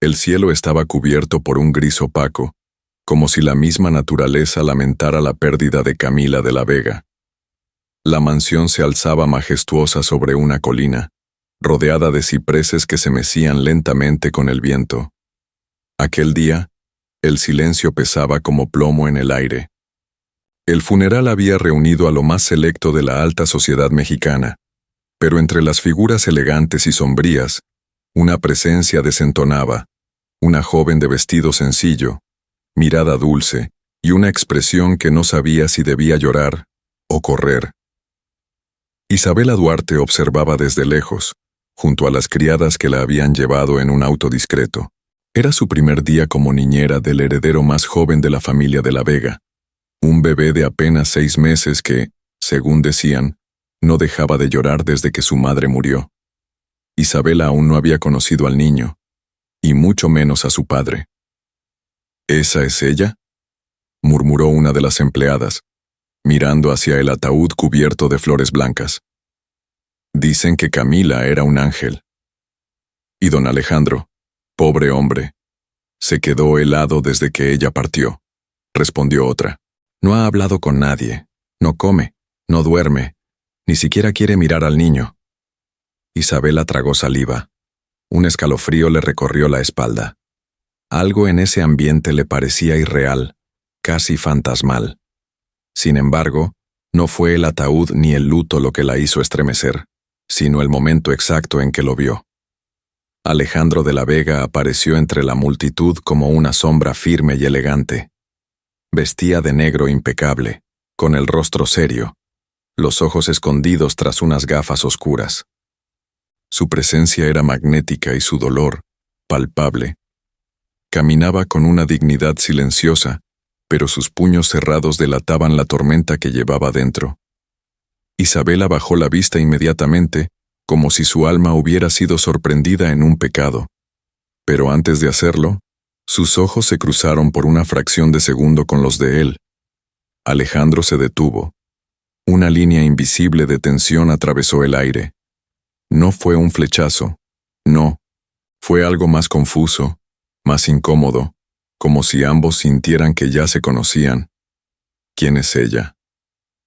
El cielo estaba cubierto por un gris opaco, como si la misma naturaleza lamentara la pérdida de Camila de la Vega. La mansión se alzaba majestuosa sobre una colina, rodeada de cipreses que se mecían lentamente con el viento. Aquel día, el silencio pesaba como plomo en el aire. El funeral había reunido a lo más selecto de la alta sociedad mexicana, pero entre las figuras elegantes y sombrías, una presencia desentonaba, una joven de vestido sencillo, mirada dulce y una expresión que no sabía si debía llorar o correr. Isabela Duarte observaba desde lejos, junto a las criadas que la habían llevado en un auto discreto. Era su primer día como niñera del heredero más joven de la familia de la Vega, un bebé de apenas 6 meses que, según decían, no dejaba de llorar desde que su madre murió. Isabela aún no había conocido al niño, y mucho menos a su padre. ¿Esa es ella?, murmuró una de las empleadas, mirando hacia el ataúd cubierto de flores blancas. Dicen que Camila era un ángel. Y don Alejandro, pobre hombre, se quedó helado desde que ella partió, respondió otra. No ha hablado con nadie, no come, no duerme, ni siquiera quiere mirar al niño. Isabela tragó saliva. Un escalofrío le recorrió la espalda. Algo en ese ambiente le parecía irreal, casi fantasmal. Sin embargo, no fue el ataúd ni el luto lo que la hizo estremecer, sino el momento exacto en que lo vio. Alejandro de la Vega apareció entre la multitud como una sombra firme y elegante. Vestía de negro impecable, con el rostro serio, los ojos escondidos tras unas gafas oscuras. Su presencia era magnética y su dolor, palpable. Caminaba con una dignidad silenciosa, pero sus puños cerrados delataban la tormenta que llevaba dentro. Isabela bajó la vista inmediatamente, como si su alma hubiera sido sorprendida en un pecado. Pero antes de hacerlo, sus ojos se cruzaron por una fracción de segundo con los de él. Alejandro se detuvo. Una línea invisible de tensión atravesó el aire. No fue un flechazo, no. Fue algo más confuso, más incómodo, como si ambos sintieran que ya se conocían. ¿Quién es ella?,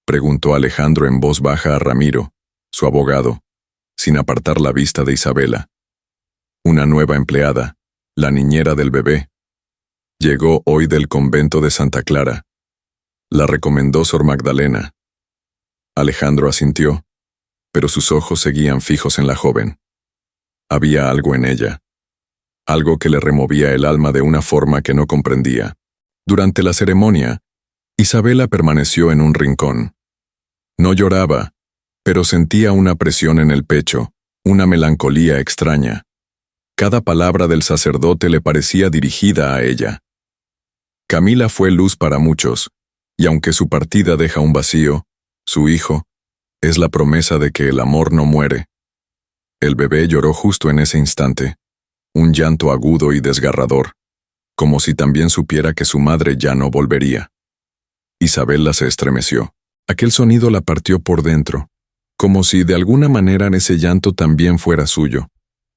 preguntó Alejandro en voz baja a Ramiro, su abogado, sin apartar la vista de Isabela. Una nueva empleada, la niñera del bebé. Llegó hoy del convento de Santa Clara. La recomendó Sor Magdalena. Alejandro asintió, pero sus ojos seguían fijos en la joven. Había algo en ella, algo que le removía el alma de una forma que no comprendía. Durante la ceremonia, Isabela permaneció en un rincón. No lloraba, pero sentía una presión en el pecho, una melancolía extraña. Cada palabra del sacerdote le parecía dirigida a ella. Camila fue luz para muchos, y aunque su partida deja un vacío, su hijo es la promesa de que el amor no muere. El bebé lloró justo en ese instante, un llanto agudo y desgarrador, como si también supiera que su madre ya no volvería. Isabela se estremeció. Aquel sonido la partió por dentro, como si de alguna manera ese llanto también fuera suyo.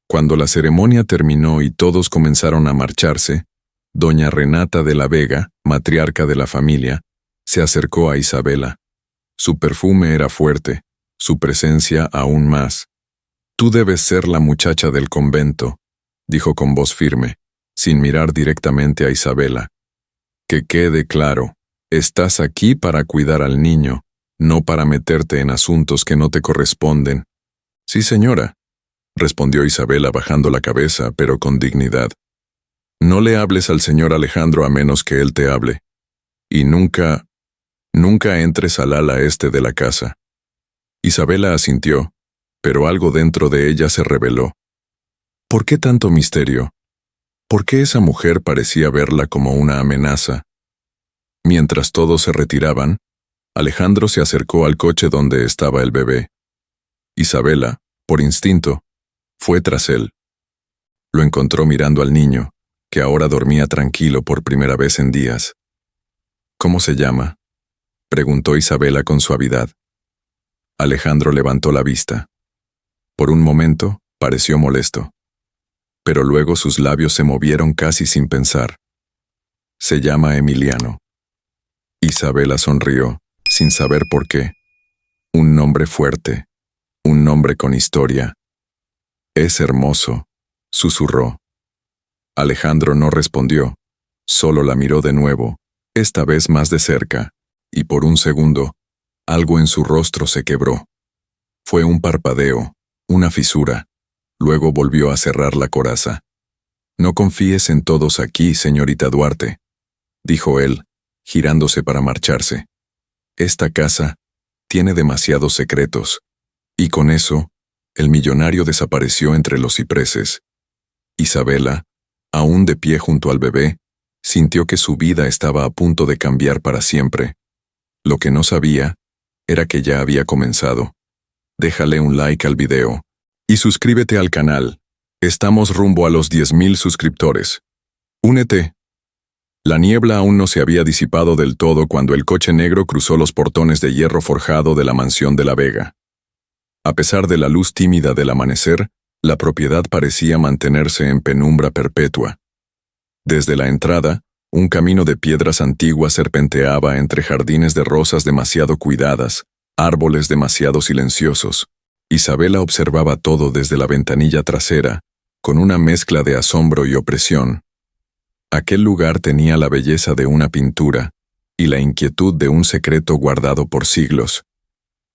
Cuando la ceremonia terminó y todos comenzaron a marcharse, doña Renata de la Vega, matriarca de la familia, se acercó a Isabela. Su perfume era fuerte, su presencia aún más. «Tú debes ser la muchacha del convento», dijo con voz firme, sin mirar directamente a Isabela. «Que quede claro, estás aquí para cuidar al niño, no para meterte en asuntos que no te corresponden». «Sí, señora», respondió Isabela bajando la cabeza, pero con dignidad. «No le hables al señor Alejandro a menos que él te hable. Y nunca entres al ala este de la casa». Isabela asintió, pero algo dentro de ella se rebeló. ¿Por qué tanto misterio? ¿Por qué esa mujer parecía verla como una amenaza? Mientras todos se retiraban, Alejandro se acercó al coche donde estaba el bebé. Isabela, por instinto, fue tras él. Lo encontró mirando al niño, que ahora dormía tranquilo por primera vez en días. «¿Cómo se llama?», preguntó Isabela con suavidad. Alejandro levantó la vista. Por un momento, pareció molesto. pero luego sus labios se movieron casi sin pensar. Se llama Emiliano. Isabela sonrió, sin saber por qué. Un nombre fuerte, un nombre con historia. Es hermoso, susurró. Alejandro no respondió, solo la miró de nuevo, esta vez más de cerca, y por un segundo, algo en su rostro se quebró. Fue un parpadeo, una fisura. Luego volvió a cerrar la coraza. No confíes en todos aquí, señorita Duarte, dijo él, girándose para marcharse. Esta casa tiene demasiados secretos. Y con eso, el millonario desapareció entre los cipreses. Isabela, aún de pie junto al bebé, sintió que su vida estaba a punto de cambiar para siempre. Lo que no sabía era que ya había comenzado. Déjale un like al video y suscríbete al canal. Estamos rumbo a los 10.000 suscriptores. Únete. La niebla aún no se había disipado del todo cuando el coche negro cruzó los portones de hierro forjado de la mansión de la Vega. A pesar de la luz tímida del amanecer, la propiedad parecía mantenerse en penumbra perpetua. Desde la entrada, un camino de piedras antiguas serpenteaba entre jardines de rosas demasiado cuidadas, árboles demasiado silenciosos. Isabela observaba todo desde la ventanilla trasera, con una mezcla de asombro y opresión. Aquel lugar tenía la belleza de una pintura y la inquietud de un secreto guardado por siglos.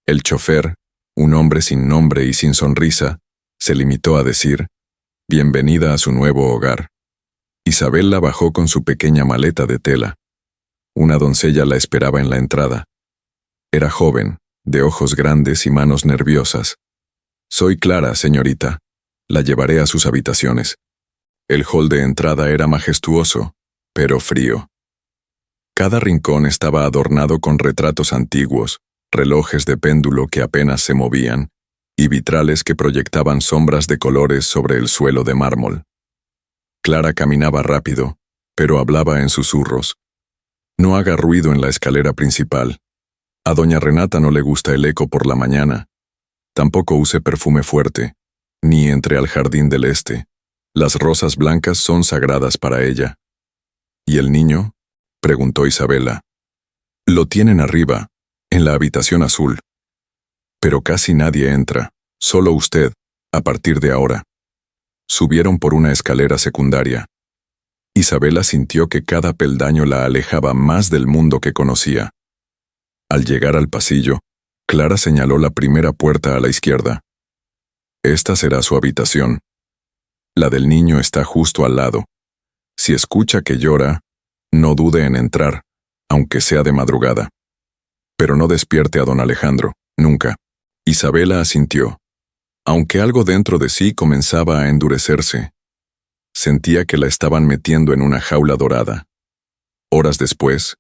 El chofer, un hombre sin nombre y sin sonrisa, se limitó a decir, «Bienvenida a su nuevo hogar». Isabela bajó con su pequeña maleta de tela. Una doncella la esperaba en la entrada. Era joven, de ojos grandes y manos nerviosas. «Soy Clara, señorita. La llevaré a sus habitaciones». El hall de entrada era majestuoso, pero frío. Cada rincón estaba adornado con retratos antiguos, relojes de péndulo que apenas se movían, y vitrales que proyectaban sombras de colores sobre el suelo de mármol. Clara caminaba rápido, pero hablaba en susurros. «No haga ruido en la escalera principal. A doña Renata no le gusta el eco por la mañana. Tampoco use perfume fuerte, ni entre al jardín del este. Las rosas blancas son sagradas para ella». «¿Y el niño?», preguntó Isabela. «Lo tienen arriba, en la habitación azul. Pero casi nadie entra, solo usted, a partir de ahora». Subieron por una escalera secundaria. Isabela sintió que cada peldaño la alejaba más del mundo que conocía. Al llegar al pasillo, Clara señaló la primera puerta a la izquierda. «Esta será su habitación. La del niño está justo al lado. Si escucha que llora, no dude en entrar, aunque sea de madrugada. Pero no despierte a don Alejandro, nunca». Isabela asintió, aunque algo dentro de sí comenzaba a endurecerse. Sentía que la estaban metiendo en una jaula dorada. Horas después,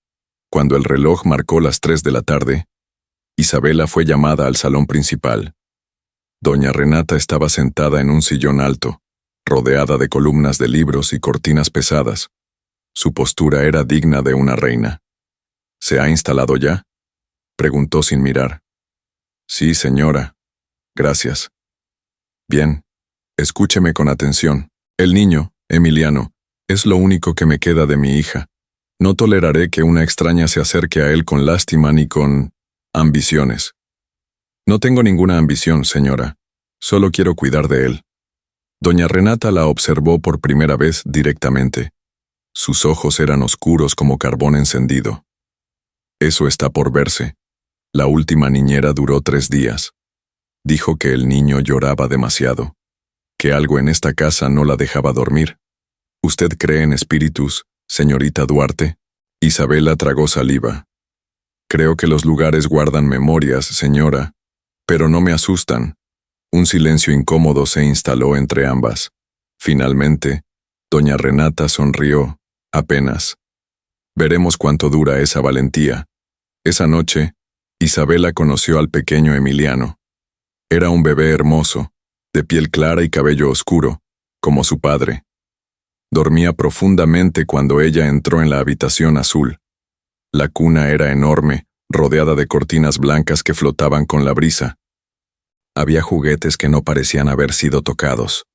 cuando el reloj marcó las 3 de la tarde, Isabela fue llamada al salón principal. Doña Renata estaba sentada en un sillón alto, rodeada de columnas de libros y cortinas pesadas. Su postura era digna de una reina. «¿Se ha instalado ya?», preguntó sin mirar. «Sí, señora. Gracias». «Bien. Escúcheme con atención. El niño, Emiliano, es lo único que me queda de mi hija. No toleraré que una extraña se acerque a él con lástima ni con ambiciones. No tengo ninguna ambición, señora. Solo quiero cuidar de él». Doña Renata la observó por primera vez directamente. Sus ojos eran oscuros como carbón encendido. «Eso está por verse. La última niñera duró 3 días. Dijo que el niño lloraba demasiado, que algo en esta casa no la dejaba dormir. ¿Usted cree en espíritus, señorita Duarte?» Isabela tragó saliva. «Creo que los lugares guardan memorias, señora, pero no me asustan». Un silencio incómodo se instaló entre ambas. Finalmente, doña Renata sonrió, apenas. «Veremos cuánto dura esa valentía». Esa noche, Isabela conoció al pequeño Emiliano. Era un bebé hermoso, de piel clara y cabello oscuro, como su padre. Dormía profundamente cuando ella entró en la habitación azul. La cuna era enorme, rodeada de cortinas blancas que flotaban con la brisa. Había juguetes que no parecían haber sido tocados.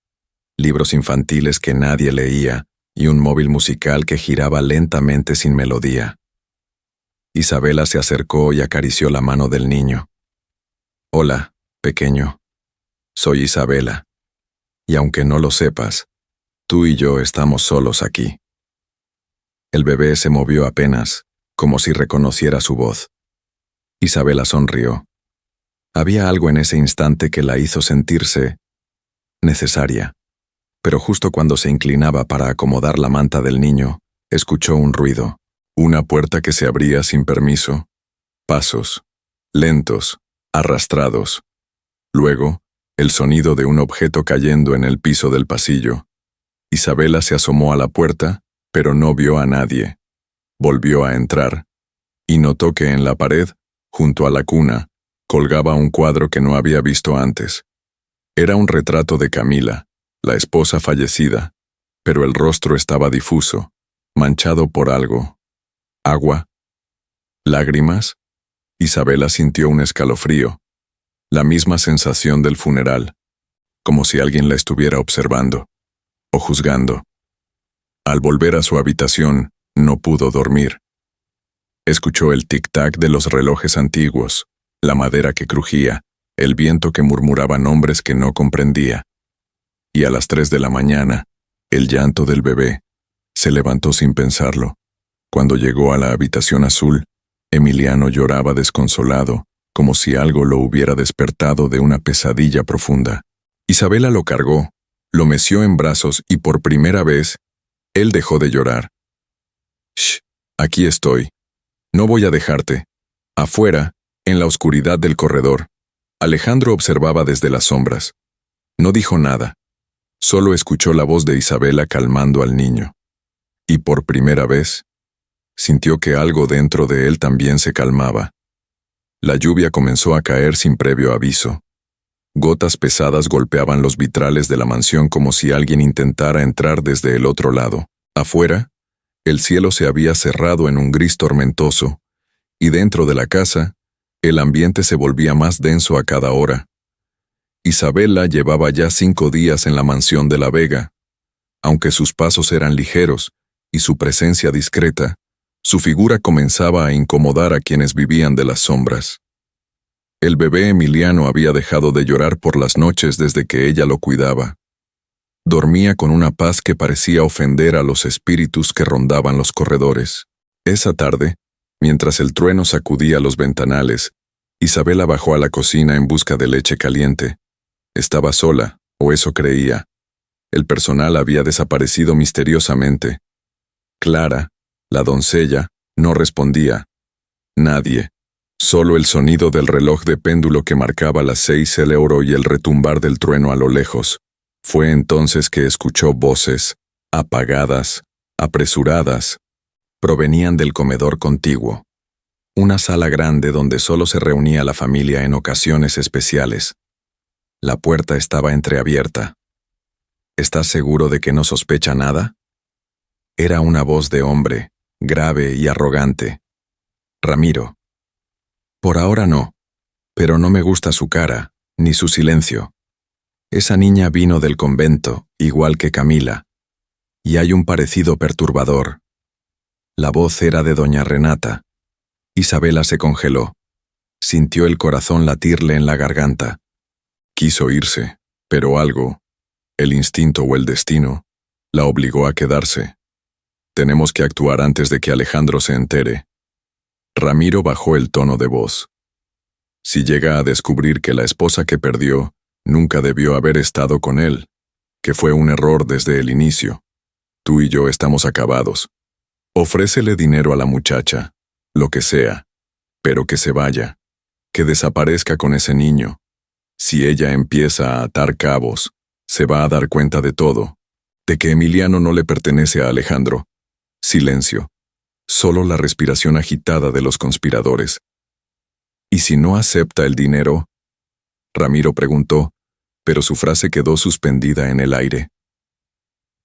libros infantiles que nadie leía y un móvil musical que giraba lentamente sin melodía. Isabela se acercó y acarició la mano del niño. «Hola, pequeño. Soy Isabela. Y aunque no lo sepas, tú y yo estamos solos aquí». El bebé se movió apenas, como si reconociera su voz. Isabela sonrió. Había algo en ese instante que la hizo sentirse necesaria. Pero justo cuando se inclinaba para acomodar la manta del niño, escuchó un ruido. Una puerta que se abría sin permiso. Pasos. Lentos. Arrastrados. Luego, el sonido de un objeto cayendo en el piso del pasillo. Isabela se asomó a la puerta, pero no vio a nadie. Volvió a entrar, y notó que en la pared, junto a la cuna, colgaba un cuadro que no había visto antes. Era un retrato de Camila, la esposa fallecida, pero el rostro estaba difuso, manchado por algo. ¿Agua? ¿Lágrimas? Isabela sintió un escalofrío, la misma sensación del funeral, como si alguien la estuviera observando o juzgando. Al volver a su habitación, no pudo dormir. Escuchó el tic-tac de los relojes antiguos, la madera que crujía, el viento que murmuraba nombres que no comprendía. Y a las 3 de la mañana, el llanto del bebé. Se levantó sin pensarlo. Cuando llegó a la habitación azul, Emiliano lloraba desconsolado, como si algo lo hubiera despertado de una pesadilla profunda. Isabela lo cargó, lo meció en brazos y por primera vez, él dejó de llorar. «Shh, aquí estoy. No voy a dejarte». Afuera, en la oscuridad del corredor, Alejandro observaba desde las sombras. No dijo nada. Solo escuchó la voz de Isabela calmando al niño. Y por primera vez, sintió que algo dentro de él también se calmaba. La lluvia comenzó a caer sin previo aviso. Gotas pesadas golpeaban los vitrales de la mansión como si alguien intentara entrar desde el otro lado. Afuera, el cielo se había cerrado en un gris tormentoso, y dentro de la casa, el ambiente se volvía más denso a cada hora. Isabela llevaba ya 5 días en la mansión de La Vega. Aunque sus pasos eran ligeros y su presencia discreta, su figura comenzaba a incomodar a quienes vivían de las sombras. El bebé Emiliano había dejado de llorar por las noches desde que ella lo cuidaba. Dormía con una paz que parecía ofender a los espíritus que rondaban los corredores. Esa tarde, mientras el trueno sacudía los ventanales, Isabela bajó a la cocina en busca de leche caliente. Estaba sola, o eso creía. El personal había desaparecido misteriosamente. Clara, la doncella, no respondía. Nadie. Solo el sonido del reloj de péndulo que marcaba las 6 el euro y el retumbar del trueno a lo lejos. Fue entonces que escuchó voces, apagadas, apresuradas. Provenían del comedor contiguo. Una sala grande donde solo se reunía la familia en ocasiones especiales. La puerta estaba entreabierta. ¿Estás seguro de que no sospecha nada? Era una voz de hombre, grave y arrogante. Ramiro. Por ahora no, pero no me gusta su cara, ni su silencio. Esa niña vino del convento, igual que Camila. Y hay un parecido perturbador. La voz era de doña Renata. Isabela se congeló. Sintió el corazón latirle en la garganta. Quiso irse, pero algo, el instinto o el destino, la obligó a quedarse. Tenemos que actuar antes de que Alejandro se entere. Ramiro bajó el tono de voz. Si llega a descubrir que la esposa que perdió nunca debió haber estado con él, que fue un error desde el inicio, tú y yo estamos acabados. Ofrécele dinero a la muchacha, lo que sea, pero que se vaya, que desaparezca con ese niño. Si ella empieza a atar cabos, se va a dar cuenta de todo, de que Emiliano no le pertenece a Alejandro. Silencio. Solo la respiración agitada de los conspiradores. ¿Y si no acepta el dinero? Ramiro preguntó, pero su frase quedó suspendida en el aire.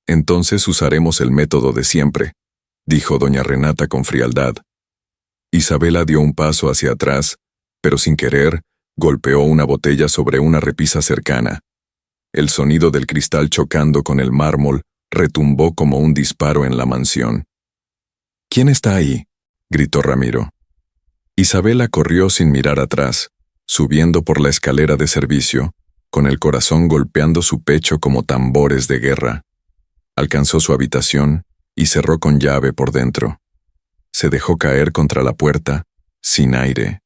Entonces usaremos el método de siempre, dijo doña Renata con frialdad. Isabela dio un paso hacia atrás, pero sin querer, golpeó una botella sobre una repisa cercana. El sonido del cristal chocando con el mármol retumbó como un disparo en la mansión. «¿Quién está ahí?», gritó Ramiro. Isabela corrió sin mirar atrás, subiendo por la escalera de servicio, con el corazón golpeando su pecho como tambores de guerra. Alcanzó su habitación y cerró con llave por dentro. Se dejó caer contra la puerta, sin aire.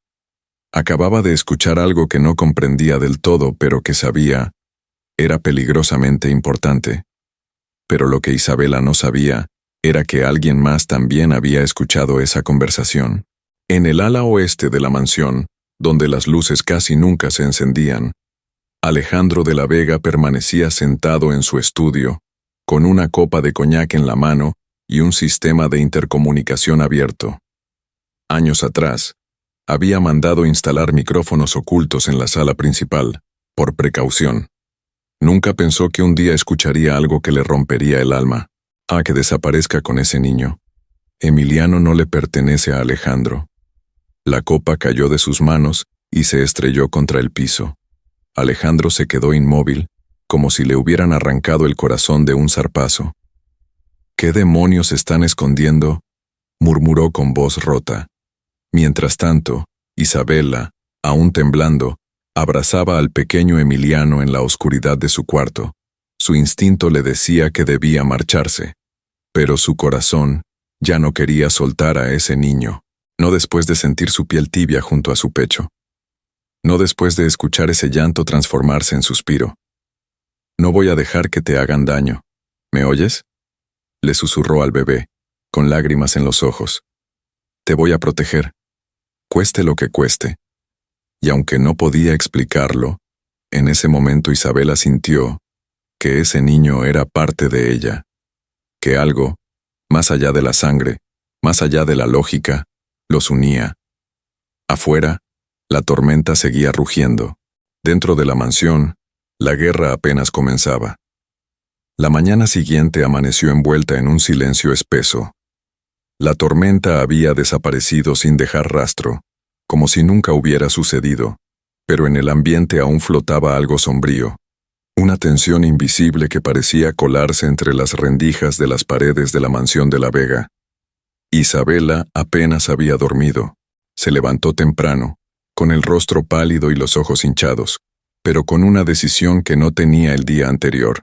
Acababa de escuchar algo que no comprendía del todo, pero que sabía era peligrosamente importante. Pero lo que Isabela no sabía era que alguien más también había escuchado esa conversación. En el ala oeste de la mansión, donde las luces casi nunca se encendían, Alejandro de la Vega permanecía sentado en su estudio, con una copa de coñac en la mano y un sistema de intercomunicación abierto. Años atrás, había mandado instalar micrófonos ocultos en la sala principal, por precaución. Nunca pensó que un día escucharía algo que le rompería el alma. «Ah, que desaparezca con ese niño. Emiliano no le pertenece a Alejandro». La copa cayó de sus manos y se estrelló contra el piso. Alejandro se quedó inmóvil, como si le hubieran arrancado el corazón de un zarpazo. «¿Qué demonios están escondiendo?», murmuró con voz rota. Mientras tanto, Isabela, aún temblando, abrazaba al pequeño Emiliano en la oscuridad de su cuarto. Su instinto le decía que debía marcharse, pero su corazón ya no quería soltar a ese niño, no después de sentir su piel tibia junto a su pecho, no después de escuchar ese llanto transformarse en suspiro. «No voy a dejar que te hagan daño. ¿Me oyes?», le susurró al bebé, con lágrimas en los ojos. «Te voy a proteger, cueste lo que cueste». Y aunque no podía explicarlo, en ese momento Isabela sintió que ese niño era parte de ella, que algo, más allá de la sangre, más allá de la lógica, los unía. Afuera, la tormenta seguía rugiendo. Dentro de la mansión, la guerra apenas comenzaba. La mañana siguiente amaneció envuelta en un silencio espeso. La tormenta había desaparecido sin dejar rastro, como si nunca hubiera sucedido, pero en el ambiente aún flotaba algo sombrío, una tensión invisible que parecía colarse entre las rendijas de las paredes de la mansión de la Vega. Isabela apenas había dormido. Se levantó temprano, con el rostro pálido y los ojos hinchados, pero con una decisión que no tenía el día anterior.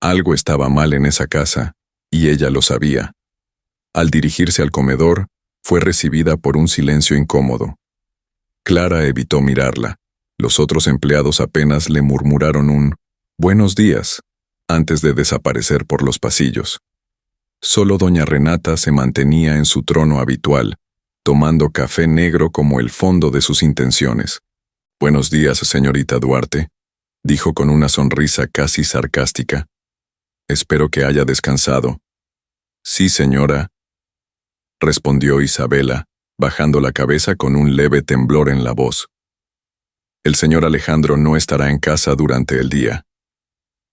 Algo estaba mal en esa casa, y ella lo sabía. Al dirigirse al comedor, fue recibida por un silencio incómodo. Clara evitó mirarla. Los otros empleados apenas le murmuraron un «buenos días» antes de desaparecer por los pasillos. Solo doña Renata se mantenía en su trono habitual, tomando café negro como el fondo de sus intenciones. «Buenos días, señorita Duarte», dijo con una sonrisa casi sarcástica. «Espero que haya descansado». «Sí, señora», respondió Isabela, bajando la cabeza con un leve temblor en la voz. «El señor Alejandro no estará en casa durante el día.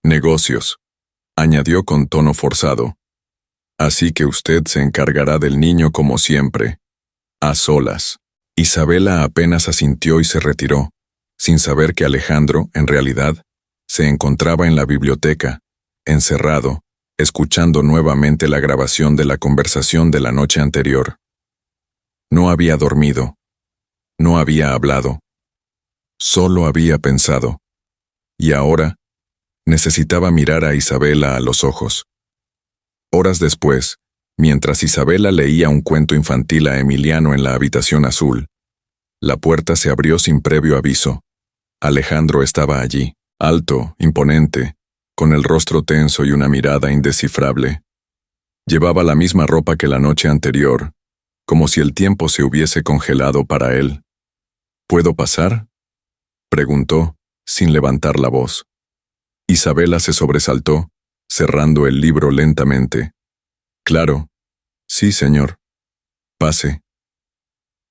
Negocios», añadió con tono forzado. «Así que usted se encargará del niño como siempre, a solas». Isabela apenas asintió y se retiró, sin saber que Alejandro, en realidad, se encontraba en la biblioteca, encerrado, escuchando nuevamente la grabación de la conversación de la noche anterior. No había dormido, no había hablado, solo había pensado. Y ahora, necesitaba mirar a Isabela a los ojos. Horas después, mientras Isabela leía un cuento infantil a Emiliano en la habitación azul, la puerta se abrió sin previo aviso. Alejandro estaba allí, alto, imponente, con el rostro tenso y una mirada indescifrable. Llevaba la misma ropa que la noche anterior, como si el tiempo se hubiese congelado para él. «¿Puedo pasar?», preguntó, sin levantar la voz. Isabela se sobresaltó, cerrando el libro lentamente. «Claro. Sí, señor. Pase».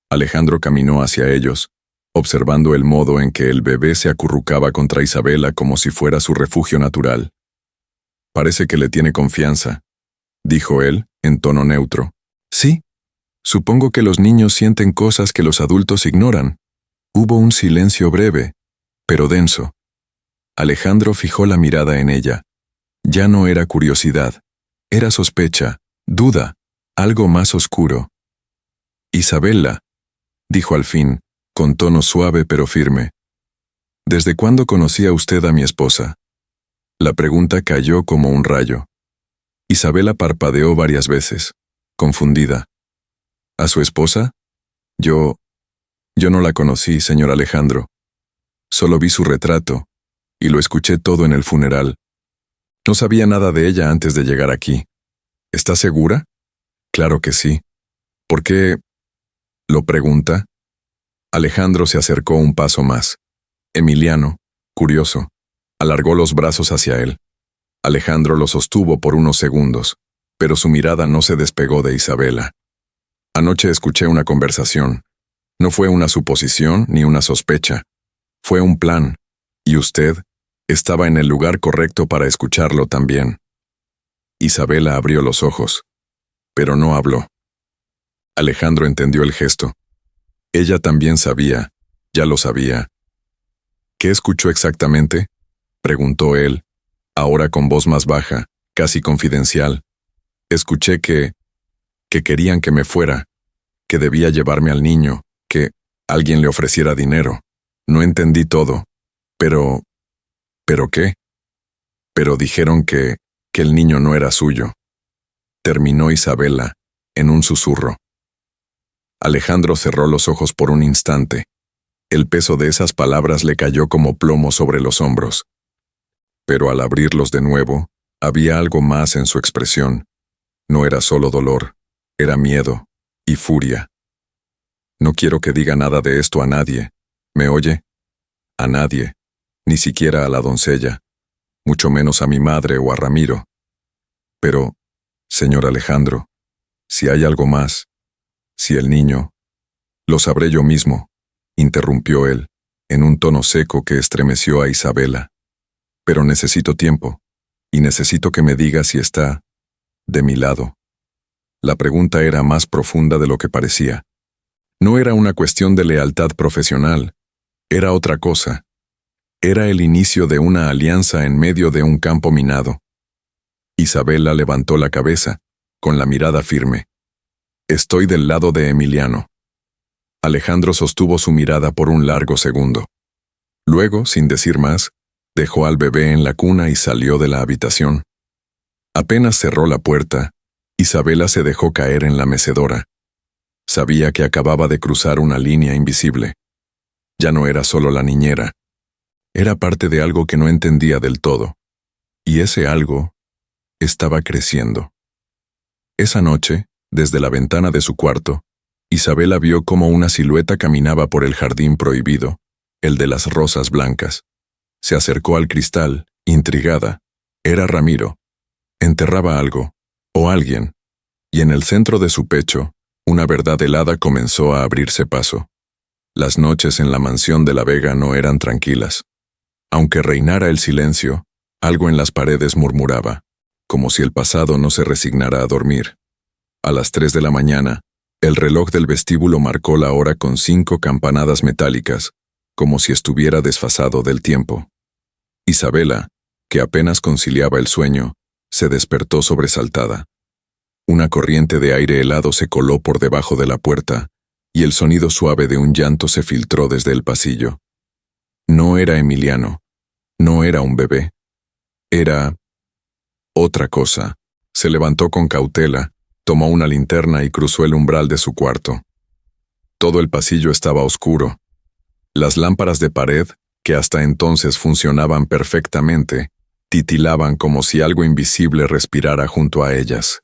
Alejandro caminó hacia ellos, observando el modo en que el bebé se acurrucaba contra Isabela como si fuera su refugio natural. «Parece que le tiene confianza», dijo él, en tono neutro. «Sí. Supongo que los niños sienten cosas que los adultos ignoran». Hubo un silencio breve, pero denso. Alejandro fijó la mirada en ella. Ya no era curiosidad, era sospecha, duda, algo más oscuro. Isabela, dijo al fin, con tono suave pero firme. ¿Desde cuándo conocía usted a mi esposa? La pregunta cayó como un rayo. Isabela parpadeó varias veces, confundida. ¿A su esposa? Yo no la conocí, señor Alejandro. Solo vi su retrato, y lo escuché todo en el funeral. No sabía nada de ella antes de llegar aquí. ¿Está segura? Claro que sí. ¿Por qué? ¿Lo pregunta? Alejandro se acercó un paso más. Emiliano, curioso, alargó los brazos hacia él. Alejandro lo sostuvo por unos segundos, pero su mirada no se despegó de Isabela. Anoche escuché una conversación. No fue una suposición ni una sospecha. Fue un plan, y usted estaba en el lugar correcto para escucharlo también. Isabela abrió los ojos, pero no habló. Alejandro entendió el gesto. Ella también sabía, ya lo sabía. ¿Qué escuchó exactamente?, preguntó él, ahora con voz más baja, casi confidencial. Escuché que querían que me fuera, que debía llevarme al niño, que alguien le ofreciera dinero. No entendí todo, ¿pero qué? Pero dijeron que el niño no era suyo. Terminó Isabela, en un susurro. Alejandro cerró los ojos por un instante. El peso de esas palabras le cayó como plomo sobre los hombros. Pero al abrirlos de nuevo, había algo más en su expresión. No era solo dolor, era miedo y furia. No quiero que diga nada de esto a nadie. ¿Me oye? A nadie, ni siquiera a la doncella, mucho menos a mi madre o a Ramiro. Pero, señor Alejandro, si hay algo más, si el niño, lo sabré yo mismo, interrumpió él, en un tono seco que estremeció a Isabela. Pero necesito tiempo, y necesito que me diga si está de mi lado. La pregunta era más profunda de lo que parecía. No era una cuestión de lealtad profesional, era otra cosa. Era el inicio de una alianza en medio de un campo minado. Isabela levantó la cabeza, con la mirada firme. Estoy del lado de Emiliano. Alejandro sostuvo su mirada por un largo segundo. Luego, sin decir más, dejó al bebé en la cuna y salió de la habitación. Apenas cerró la puerta, Isabela se dejó caer en la mecedora. Sabía que acababa de cruzar una línea invisible. Ya no era solo la niñera. Era parte de algo que no entendía del todo. Y ese algo estaba creciendo. Esa noche, desde la ventana de su cuarto, Isabela vio cómo una silueta caminaba por el jardín prohibido, el de las rosas blancas. Se acercó al cristal, intrigada. Era Ramiro. Enterraba algo, o alguien, y en el centro de su pecho, una verdad helada comenzó a abrirse paso. Las noches en la mansión de la Vega no eran tranquilas. Aunque reinara el silencio, algo en las paredes murmuraba, como si el pasado no se resignara a dormir. A las 3 de la mañana, el reloj del vestíbulo marcó la hora con 5 campanadas metálicas, como si estuviera desfasado del tiempo. Isabela, que apenas conciliaba el sueño, se despertó sobresaltada. Una corriente de aire helado se coló por debajo de la puerta, y el sonido suave de un llanto se filtró desde el pasillo. No era Emiliano, no era un bebé. Era otra cosa. Se levantó con cautela, tomó una linterna y cruzó el umbral de su cuarto. Todo el pasillo estaba oscuro. Las lámparas de pared, que hasta entonces funcionaban perfectamente, titilaban como si algo invisible respirara junto a ellas.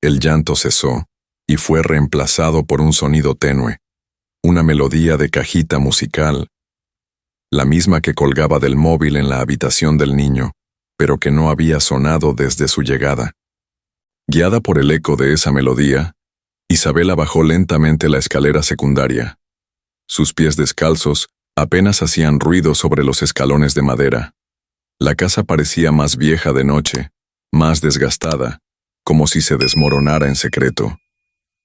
El llanto cesó, y fue reemplazado por un sonido tenue, una melodía de cajita musical, la misma que colgaba del móvil en la habitación del niño, pero que no había sonado desde su llegada. Guiada por el eco de esa melodía, Isabela bajó lentamente la escalera secundaria. Sus pies descalzos apenas hacían ruido sobre los escalones de madera. La casa parecía más vieja de noche, más desgastada, como si se desmoronara en secreto.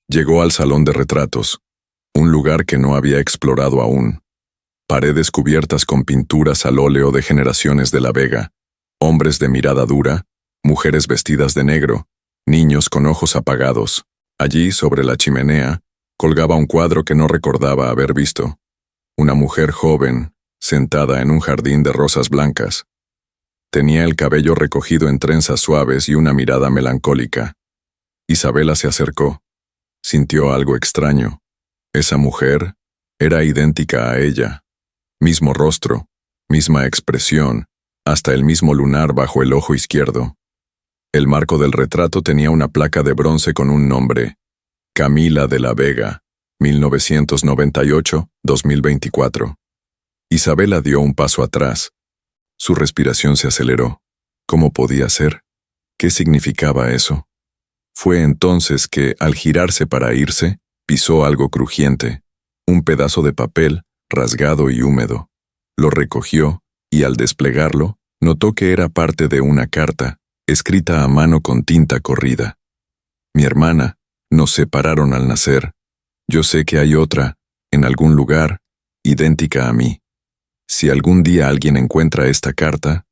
Llegó al salón de retratos, un lugar que no había explorado aún. Paredes cubiertas con pinturas al óleo de generaciones de la Vega, hombres de mirada dura, mujeres vestidas de negro, niños con ojos apagados. Allí, sobre la chimenea, colgaba un cuadro que no recordaba haber visto. Una mujer joven, sentada en un jardín de rosas blancas. Tenía el cabello recogido en trenzas suaves y una mirada melancólica. Isabela se acercó. Sintió algo extraño. Esa mujer era idéntica a ella. Mismo rostro, misma expresión, hasta el mismo lunar bajo el ojo izquierdo. El marco del retrato tenía una placa de bronce con un nombre: Camila de la Vega, 1998-2024. Isabela dio un paso atrás. Su respiración se aceleró. ¿Cómo podía ser? ¿Qué significaba eso? Fue entonces que, al girarse para irse, pisó algo crujiente, un pedazo de papel, rasgado y húmedo. Lo recogió, y al desplegarlo, notó que era parte de una carta, escrita a mano con tinta corrida. Mi hermana, nos separaron al nacer. Yo sé que hay otra, en algún lugar, idéntica a mí. Si algún día alguien encuentra esta carta...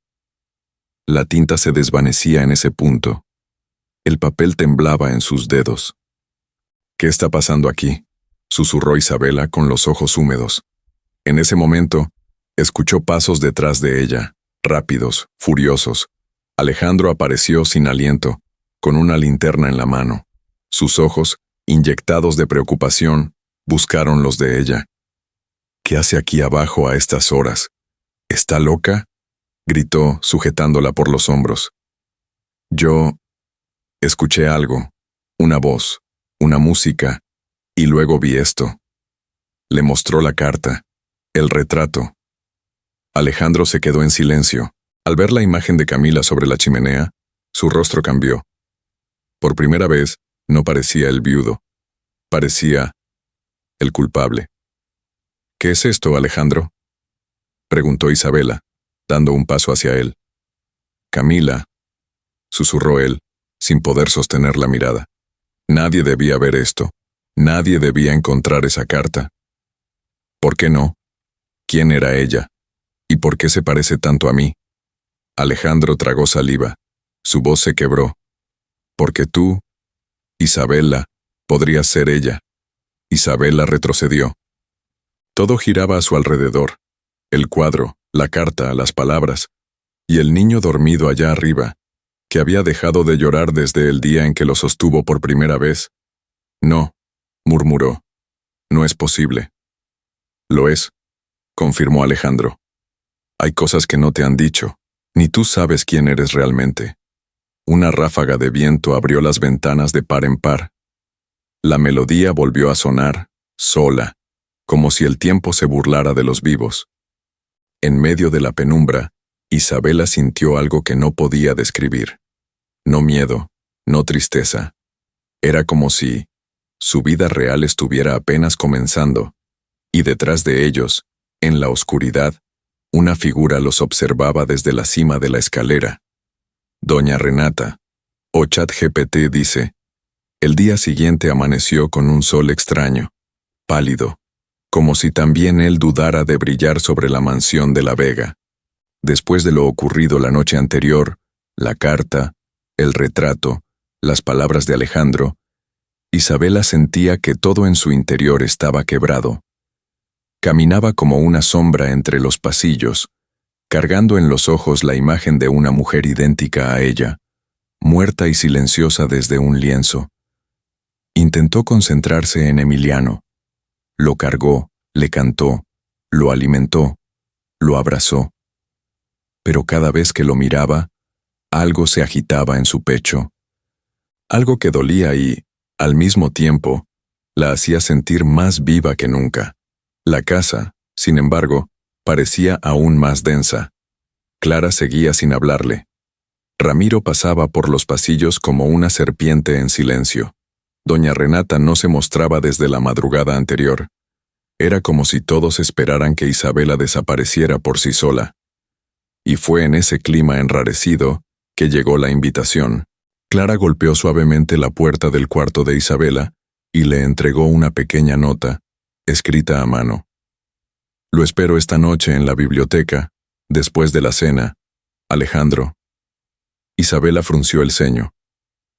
La tinta se desvanecía en ese punto. El papel temblaba en sus dedos. ¿Qué está pasando aquí?, susurró Isabela con los ojos húmedos. En ese momento, escuchó pasos detrás de ella, rápidos, furiosos. Alejandro apareció sin aliento, con una linterna en la mano. Sus ojos, inyectados de preocupación, buscaron los de ella. ¿Qué hace aquí abajo a estas horas? ¿Está loca?, gritó, sujetándola por los hombros. Yo escuché algo, una voz, una música, y luego vi esto. Le mostró la carta, el retrato. Alejandro se quedó en silencio. Al ver la imagen de Camila sobre la chimenea, su rostro cambió. Por primera vez, no parecía el viudo. Parecía el culpable. ¿Qué es esto, Alejandro?, preguntó Isabela, dando un paso hacia él. Camila, susurró él, sin poder sostener la mirada. Nadie debía ver esto. Nadie debía encontrar esa carta. ¿Por qué no? ¿Quién era ella? ¿Y por qué se parece tanto a mí? Alejandro tragó saliva. Su voz se quebró. Porque tú, Isabela, podrías ser ella. Isabela retrocedió. Todo giraba a su alrededor. El cuadro, la carta, las palabras, y el niño dormido allá arriba, que había dejado de llorar desde el día en que lo sostuvo por primera vez. No, murmuró. No es posible. Lo es, confirmó Alejandro. Hay cosas que no te han dicho, ni tú sabes quién eres realmente. Una ráfaga de viento abrió las ventanas de par en par. La melodía volvió a sonar, sola, como si el tiempo se burlara de los vivos. En medio de la penumbra, Isabela sintió algo que no podía describir. No miedo, no tristeza. Era como si su vida real estuviera apenas comenzando, y detrás de ellos, en la oscuridad, una figura los observaba desde la cima de la escalera. Doña Renata, o ChatGPT dice, el día siguiente amaneció con un sol extraño, pálido, como si también él dudara de brillar sobre la mansión de la Vega. Después de lo ocurrido la noche anterior, la carta, el retrato, las palabras de Alejandro, Isabela sentía que todo en su interior estaba quebrado. Caminaba como una sombra entre los pasillos, cargando en los ojos la imagen de una mujer idéntica a ella, muerta y silenciosa desde un lienzo. Intentó concentrarse en Emiliano. Lo cargó, le cantó, lo alimentó, lo abrazó. Pero cada vez que lo miraba, algo se agitaba en su pecho. Algo que dolía y, al mismo tiempo, la hacía sentir más viva que nunca. La casa, sin embargo, parecía aún más densa. Clara seguía sin hablarle. Ramiro pasaba por los pasillos como una serpiente en silencio. Doña Renata no se mostraba desde la madrugada anterior. Era como si todos esperaran que Isabela desapareciera por sí sola. Y fue en ese clima enrarecido que llegó la invitación. Clara golpeó suavemente la puerta del cuarto de Isabela y le entregó una pequeña nota, escrita a mano. Lo espero esta noche en la biblioteca, después de la cena, Alejandro. Isabela frunció el ceño.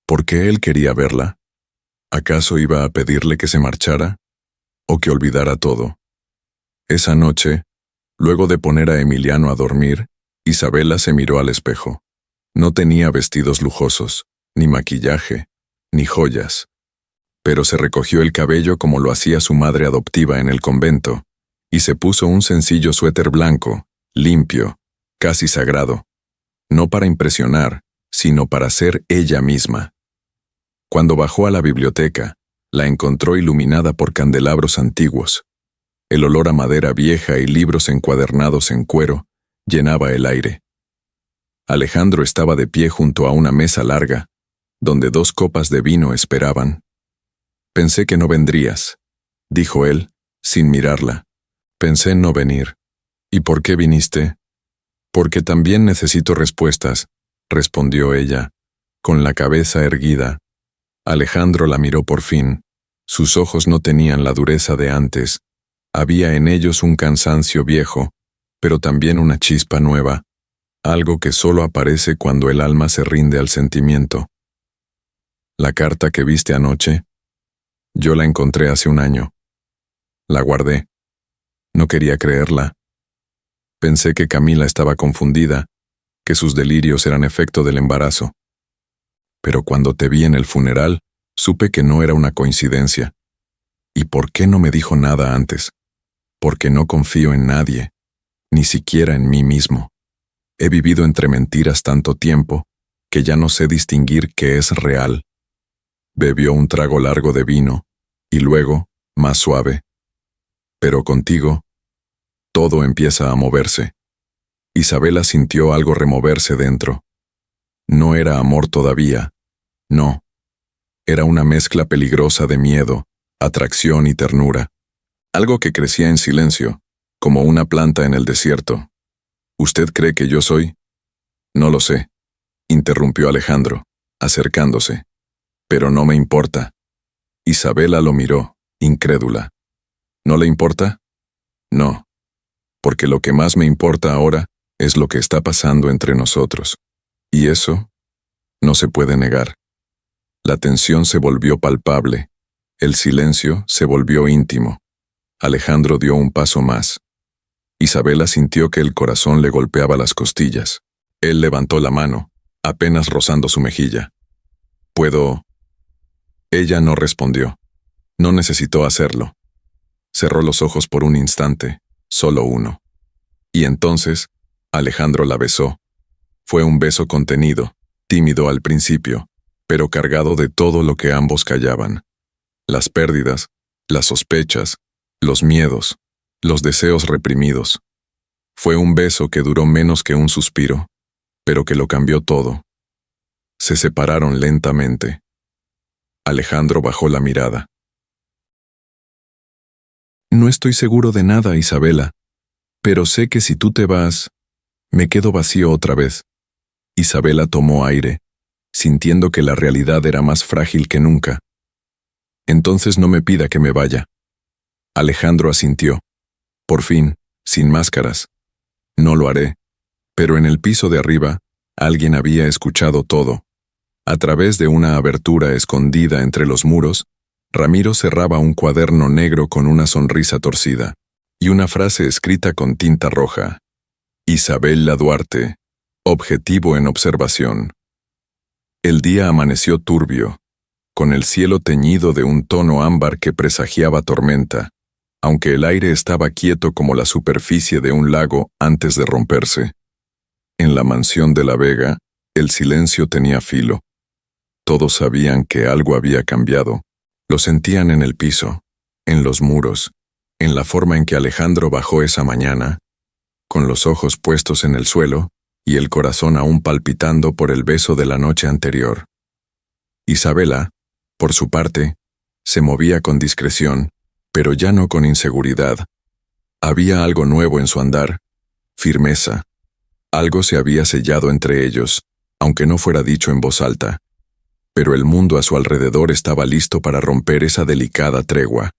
¿Por qué él quería verla? ¿Acaso iba a pedirle que se marchara? ¿O que olvidara todo? Esa noche, luego de poner a Emiliano a dormir, Isabela se miró al espejo. No tenía vestidos lujosos, ni maquillaje, ni joyas. Pero se recogió el cabello como lo hacía su madre adoptiva en el convento, y se puso un sencillo suéter blanco, limpio, casi sagrado. No para impresionar, sino para ser ella misma. Cuando bajó a la biblioteca, la encontró iluminada por candelabros antiguos. El olor a madera vieja y libros encuadernados en cuero llenaba el aire. Alejandro estaba de pie junto a una mesa larga, donde 2 copas de vino esperaban. «Pensé que no vendrías», dijo él, sin mirarla. «Pensé en no venir». «¿Y por qué viniste?» «Porque también necesito respuestas», respondió ella, con la cabeza erguida. Alejandro la miró por fin. Sus ojos no tenían la dureza de antes. Había en ellos un cansancio viejo, pero también una chispa nueva, algo que solo aparece cuando el alma se rinde al sentimiento. «¿La carta que viste anoche?» «Yo la encontré hace un año. La guardé. No quería creerla. Pensé que Camila estaba confundida, que sus delirios eran efecto del embarazo. Pero cuando te vi en el funeral, supe que no era una coincidencia. ¿Y por qué no me dijo nada antes? Porque no confío en nadie, ni siquiera en mí mismo. He vivido entre mentiras tanto tiempo que ya no sé distinguir qué es real». Bebió un trago largo de vino, y luego, más suave. «Pero contigo, todo empieza a moverse». Isabela sintió algo removerse dentro. No era amor todavía, no. Era una mezcla peligrosa de miedo, atracción y ternura. Algo que crecía en silencio, como una planta en el desierto. «¿Usted cree que yo soy?» «No lo sé», interrumpió Alejandro, acercándose. «Pero no me importa». Isabela lo miró, incrédula. «¿No le importa?» «No, porque lo que más me importa ahora es lo que está pasando entre nosotros. Y eso no se puede negar». La tensión se volvió palpable. El silencio se volvió íntimo. Alejandro dio un paso más. Isabela sintió que el corazón le golpeaba las costillas. Él levantó la mano, apenas rozando su mejilla. «¿Puedo...?» Ella no respondió. No necesitó hacerlo. Cerró los ojos por un instante, solo uno. Y entonces, Alejandro la besó. Fue un beso contenido, tímido al principio, pero cargado de todo lo que ambos callaban. Las pérdidas, las sospechas, los miedos, los deseos reprimidos. Fue un beso que duró menos que un suspiro, pero que lo cambió todo. Se separaron lentamente. Alejandro bajó la mirada. «No estoy seguro de nada, Isabela, pero sé que si tú te vas, me quedo vacío otra vez». Isabela tomó aire, sintiendo que la realidad era más frágil que nunca. «Entonces no me pida que me vaya». Alejandro asintió. Por fin, sin máscaras. «No lo haré». Pero en el piso de arriba, alguien había escuchado todo. A través de una abertura escondida entre los muros, Ramiro cerraba un cuaderno negro con una sonrisa torcida, y una frase escrita con tinta roja. «Isabela Duarte, objetivo en observación». El día amaneció turbio, con el cielo teñido de un tono ámbar que presagiaba tormenta, aunque el aire estaba quieto como la superficie de un lago antes de romperse. En la mansión de la Vega, el silencio tenía filo. Todos sabían que algo había cambiado. Lo sentían en el piso, en los muros, en la forma en que Alejandro bajó esa mañana, con los ojos puestos en el suelo y el corazón aún palpitando por el beso de la noche anterior. Isabela, por su parte, se movía con discreción, pero ya no con inseguridad. Había algo nuevo en su andar, firmeza. Algo se había sellado entre ellos, aunque no fuera dicho en voz alta. Pero el mundo a su alrededor estaba listo para romper esa delicada tregua.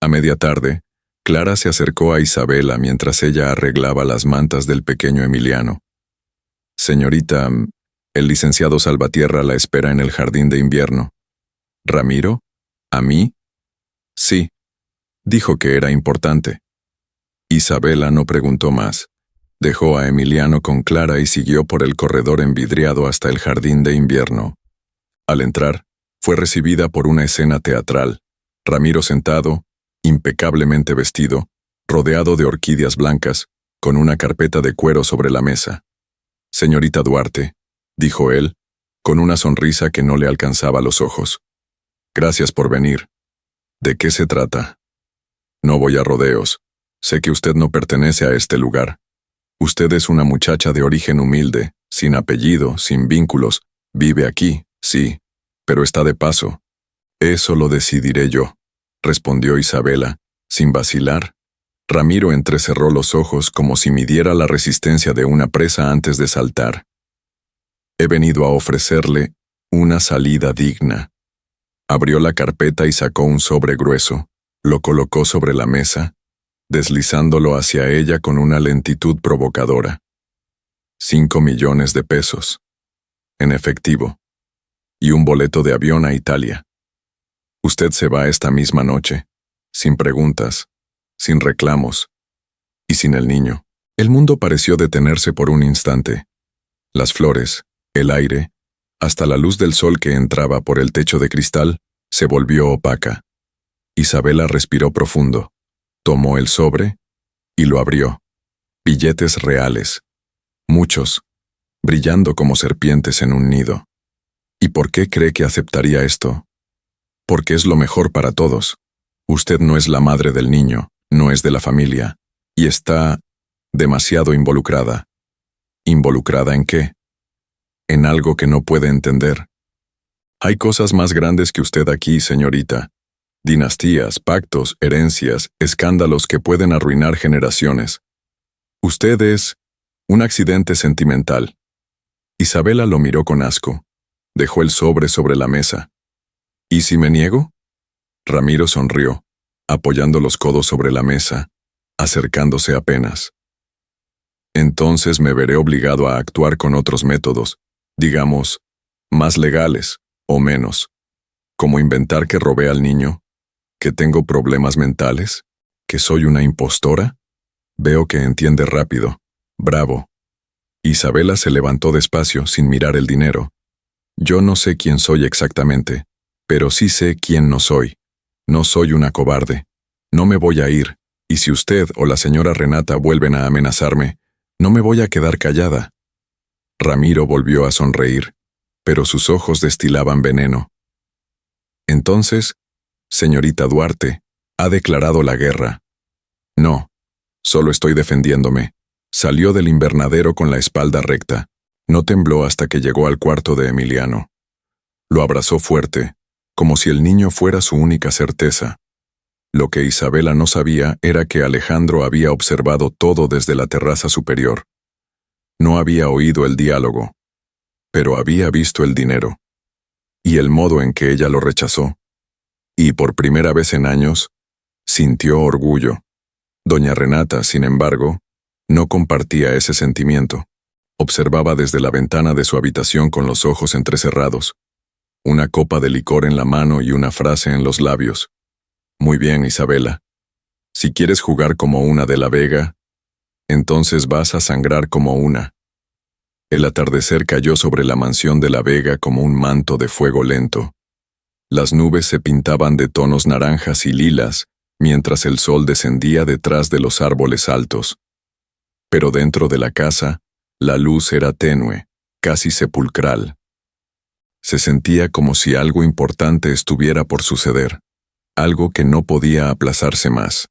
A media tarde, Clara se acercó a Isabela mientras ella arreglaba las mantas del pequeño Emiliano. Señorita, el licenciado Salvatierra la espera en el jardín de invierno. ¿Ramiro? ¿A mí? Sí. Dijo que era importante. Isabela no preguntó más. Dejó a Emiliano con Clara y siguió por el corredor envidriado hasta el jardín de invierno. Al entrar, fue recibida por una escena teatral. Ramiro sentado, impecablemente vestido, rodeado de orquídeas blancas, con una carpeta de cuero sobre la mesa. «Señorita Duarte», dijo él, con una sonrisa que no le alcanzaba los ojos. «Gracias por venir. ¿De qué se trata?» «No voy a rodeos. Sé que usted no pertenece a este lugar. Usted es una muchacha de origen humilde, sin apellido, sin vínculos. Vive aquí, sí, pero está de paso. Eso lo decidiré yo», respondió Isabela, sin vacilar. Ramiro entrecerró los ojos como si midiera la resistencia de una presa antes de saltar. «He venido a ofrecerle una salida digna». Abrió la carpeta y sacó un sobre grueso, lo colocó sobre la mesa, deslizándolo hacia ella con una lentitud provocadora. 5 millones de pesos, en efectivo, y un boleto de avión a Italia. Usted se va esta misma noche, sin preguntas, sin reclamos, y sin el niño. El mundo pareció detenerse por un instante. Las flores, el aire, hasta la luz del sol que entraba por el techo de cristal, se volvió opaca. Isabela respiró profundo, tomó el sobre y lo abrió. Billetes reales, muchos, brillando como serpientes en un nido. ¿Y por qué cree que aceptaría esto? Porque es lo mejor para todos. Usted no es la madre del niño, no es de la familia, y está demasiado involucrada. ¿Involucrada en qué? En algo que no puede entender. Hay cosas más grandes que usted aquí, señorita. Dinastías, pactos, herencias, escándalos que pueden arruinar generaciones. Usted es un accidente sentimental. Isabela lo miró con asco. Dejó el sobre la mesa. ¿Y si me niego? Ramiro sonrió, apoyando los codos sobre la mesa, acercándose apenas. Entonces me veré obligado a actuar con otros métodos, digamos, más legales, o menos. Como inventar que robé al niño, que tengo problemas mentales, que soy una impostora. Veo que entiende rápido. Bravo. Isabela se levantó despacio, sin mirar el dinero. Yo no sé quién soy exactamente, pero sí sé quién no soy. No soy una cobarde. No me voy a ir, y si usted o la señora Renata vuelven a amenazarme, no me voy a quedar callada. Ramiro volvió a sonreír, pero sus ojos destilaban veneno. Entonces, señorita Duarte, ha declarado la guerra. No, solo estoy defendiéndome. Salió del invernadero con la espalda recta. No tembló hasta que llegó al cuarto de Emiliano. Lo abrazó fuerte, como si el niño fuera su única certeza. Lo que Isabela no sabía era que Alejandro había observado todo desde la terraza superior. No había oído el diálogo, pero había visto el dinero. Y el modo en que ella lo rechazó. Y por primera vez en años, sintió orgullo. Doña Renata, sin embargo, no compartía ese sentimiento. Observaba desde la ventana de su habitación con los ojos entrecerrados, una copa de licor en la mano y una frase en los labios. Muy bien, Isabela. Si quieres jugar como una de la Vega, entonces vas a sangrar como una. El atardecer cayó sobre la mansión de la Vega como un manto de fuego lento. Las nubes se pintaban de tonos naranjas y lilas, mientras el sol descendía detrás de los árboles altos. Pero dentro de la casa, la luz era tenue, casi sepulcral. Se sentía como si algo importante estuviera por suceder, algo que no podía aplazarse más.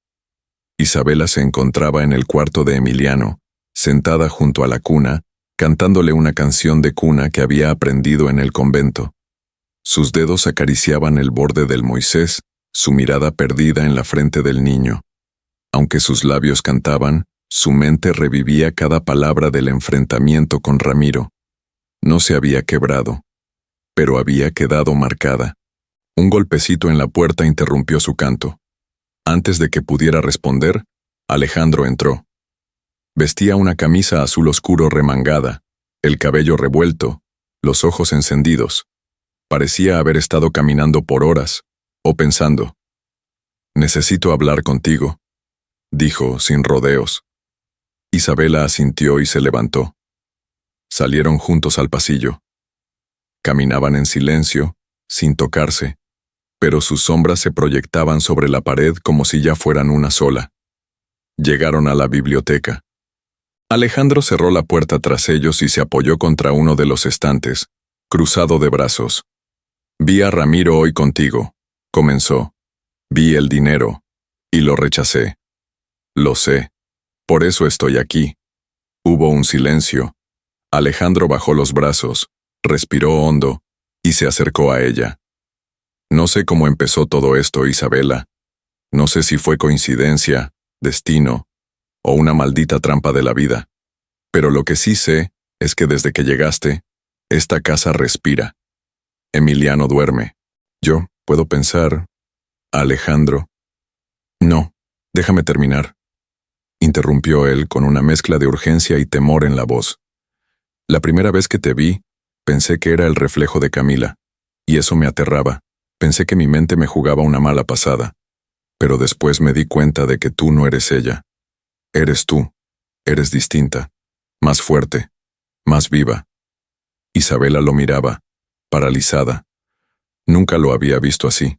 Isabela se encontraba en el cuarto de Emiliano, sentada junto a la cuna, cantándole una canción de cuna que había aprendido en el convento. Sus dedos acariciaban el borde del Moisés, su mirada perdida en la frente del niño. Aunque sus labios cantaban, su mente revivía cada palabra del enfrentamiento con Ramiro. No se había quebrado, pero había quedado marcada. Un golpecito en la puerta interrumpió su canto. Antes de que pudiera responder, Alejandro entró. Vestía una camisa azul oscuro remangada, el cabello revuelto, los ojos encendidos. Parecía haber estado caminando por horas, o pensando. «Necesito hablar contigo», dijo sin rodeos. Isabela asintió y se levantó. Salieron juntos al pasillo. Caminaban en silencio, sin tocarse, pero sus sombras se proyectaban sobre la pared como si ya fueran una sola. Llegaron a la biblioteca. Alejandro cerró la puerta tras ellos y se apoyó contra uno de los estantes, cruzado de brazos. «Vi a Ramiro hoy contigo», comenzó. «Vi el dinero, y lo rechacé. Lo sé. Por eso estoy aquí». Hubo un silencio. Alejandro bajó los brazos, respiró hondo, y se acercó a ella. «No sé cómo empezó todo esto, Isabela. No sé si fue coincidencia, destino, o una maldita trampa de la vida. Pero lo que sí sé es que desde que llegaste, esta casa respira. Emiliano duerme. Yo puedo pensar... Alejandro. No, déjame terminar», interrumpió él con una mezcla de urgencia y temor en la voz. «La primera vez que te vi, pensé que era el reflejo de Camila, y eso me aterraba. Pensé que mi mente me jugaba una mala pasada. Pero después me di cuenta de que tú no eres ella. Eres tú. Eres distinta. Más fuerte. Más viva». Isabela lo miraba, paralizada. Nunca lo había visto así.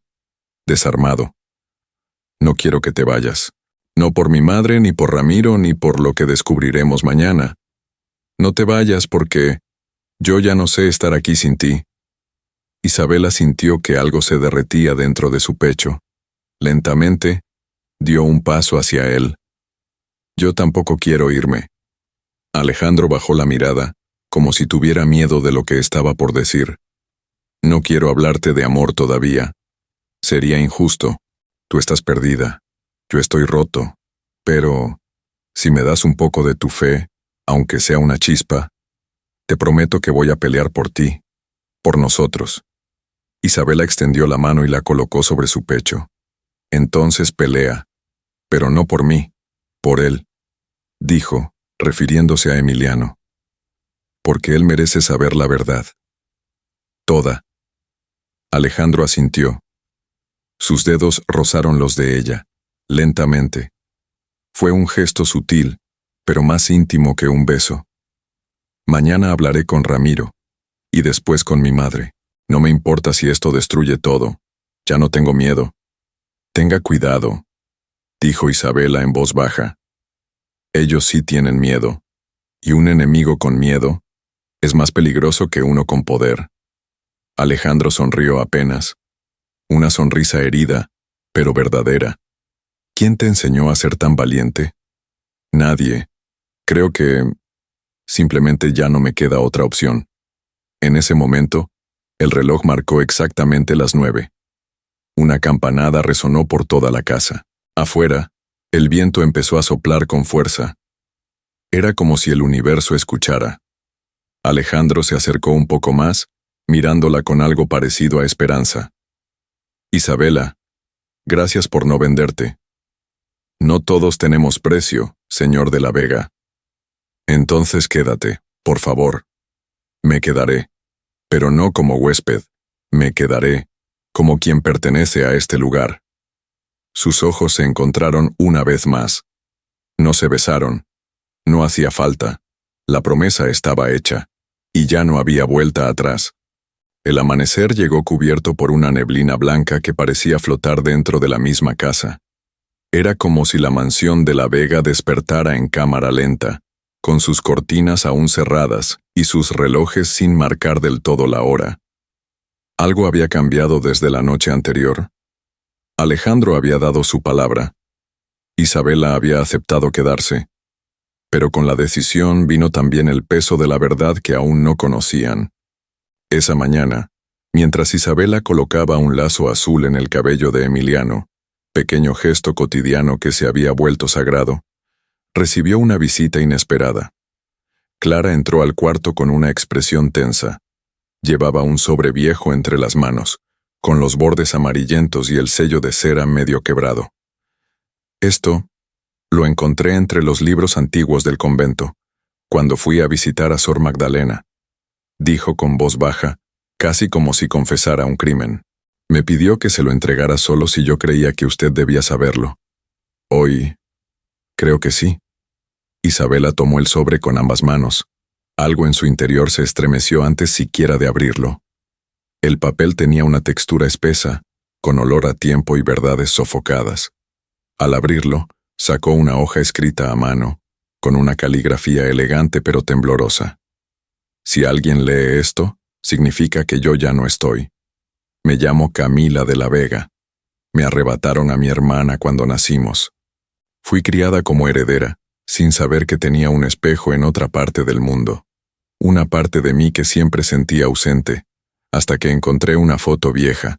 Desarmado. «No quiero que te vayas. No por mi madre, ni por Ramiro, ni por lo que descubriremos mañana. No te vayas porque yo ya no sé estar aquí sin ti». Isabela sintió que algo se derretía dentro de su pecho. Lentamente, dio un paso hacia él. «Yo tampoco quiero irme». Alejandro bajó la mirada, como si tuviera miedo de lo que estaba por decir. «No quiero hablarte de amor todavía. Sería injusto. Tú estás perdida. Yo estoy roto. Pero, si me das un poco de tu fe, aunque sea una chispa, te prometo que voy a pelear por ti, por nosotros». Isabela extendió la mano y la colocó sobre su pecho. «Entonces pelea, pero no por mí, por él», dijo, refiriéndose a Emiliano. «Porque él merece saber la verdad. Toda». Alejandro asintió. Sus dedos rozaron los de ella, lentamente. Fue un gesto sutil, pero más íntimo que un beso. «Mañana hablaré con Ramiro, y después con mi madre. No me importa si esto destruye todo. Ya no tengo miedo». «Tenga cuidado», dijo Isabela en voz baja. «Ellos sí tienen miedo, y un enemigo con miedo es más peligroso que uno con poder». Alejandro sonrió apenas. Una sonrisa herida, pero verdadera. «¿Quién te enseñó a ser tan valiente?» «Nadie. Creo que... simplemente ya no me queda otra opción». En ese momento, el reloj marcó exactamente las 9. Una campanada resonó por toda la casa. Afuera, el viento empezó a soplar con fuerza. Era como si el universo escuchara. Alejandro se acercó un poco más, mirándola con algo parecido a esperanza. «Isabela, gracias por no venderte. No todos tenemos precio, señor de la Vega. Entonces quédate, por favor». «Me quedaré, pero no como huésped. Me quedaré como quien pertenece a este lugar». Sus ojos se encontraron una vez más. No se besaron. No hacía falta. La promesa estaba hecha, y ya no había vuelta atrás. El amanecer llegó cubierto por una neblina blanca que parecía flotar dentro de la misma casa. Era como si la mansión de la Vega despertara en cámara lenta, con sus cortinas aún cerradas y sus relojes sin marcar del todo la hora. Algo había cambiado desde la noche anterior. Alejandro había dado su palabra. Isabela había aceptado quedarse. Pero con la decisión vino también el peso de la verdad que aún no conocían. Esa mañana, mientras Isabela colocaba un lazo azul en el cabello de Emiliano, pequeño gesto cotidiano que se había vuelto sagrado, recibió una visita inesperada. Clara entró al cuarto con una expresión tensa. Llevaba un sobre viejo entre las manos, con los bordes amarillentos y el sello de cera medio quebrado. Esto lo encontré entre los libros antiguos del convento, cuando fui a visitar a Sor Magdalena. Dijo con voz baja, casi como si confesara un crimen. Me pidió que se lo entregara solo si yo creía que usted debía saberlo. Hoy, creo que sí. Isabela tomó el sobre con ambas manos. Algo en su interior se estremeció antes siquiera de abrirlo. El papel tenía una textura espesa, con olor a tiempo y verdades sofocadas. Al abrirlo, sacó una hoja escrita a mano, con una caligrafía elegante pero temblorosa. Si alguien lee esto, significa que yo ya no estoy. Me llamo Camila de la Vega. Me arrebataron a mi hermana cuando nacimos. Fui criada como heredera, sin saber que tenía un espejo en otra parte del mundo. Una parte de mí que siempre sentía ausente, hasta que encontré una foto vieja.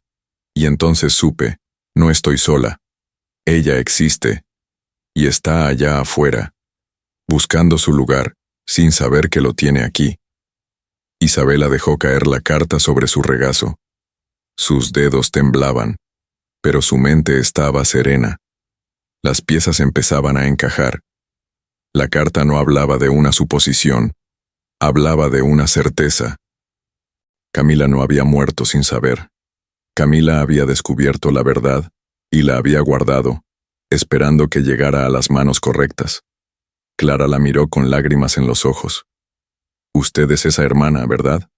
Y entonces supe, no estoy sola. Ella existe. Y está allá afuera, buscando su lugar, sin saber que lo tiene aquí. Isabela dejó caer la carta sobre su regazo. Sus dedos temblaban, pero su mente estaba serena. Las piezas empezaban a encajar. La carta no hablaba de una suposición, hablaba de una certeza. Camila no había muerto sin saber. Camila había descubierto la verdad y la había guardado, esperando que llegara a las manos correctas. Clara la miró con lágrimas en los ojos. Usted es esa hermana, ¿verdad?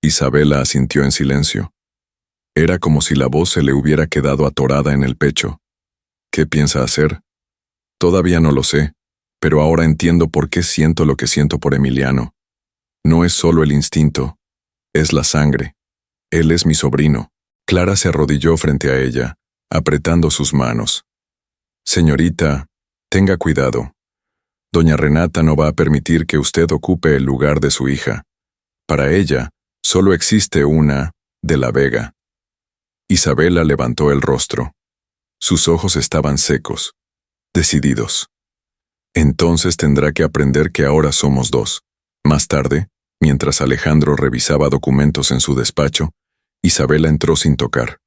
Isabela asintió en silencio. Era como si la voz se le hubiera quedado atorada en el pecho. ¿Qué piensa hacer? Todavía no lo sé, pero ahora entiendo por qué siento lo que siento por Emiliano. No es solo el instinto, es la sangre. Él es mi sobrino. Clara se arrodilló frente a ella, apretando sus manos. Señorita, tenga cuidado. Doña Renata no va a permitir que usted ocupe el lugar de su hija. Para ella, solo existe una, de la Vega. Isabela levantó el rostro. Sus ojos estaban secos, decididos. Entonces tendrá que aprender que ahora somos dos. Más tarde, mientras Alejandro revisaba documentos en su despacho, Isabela entró sin tocar.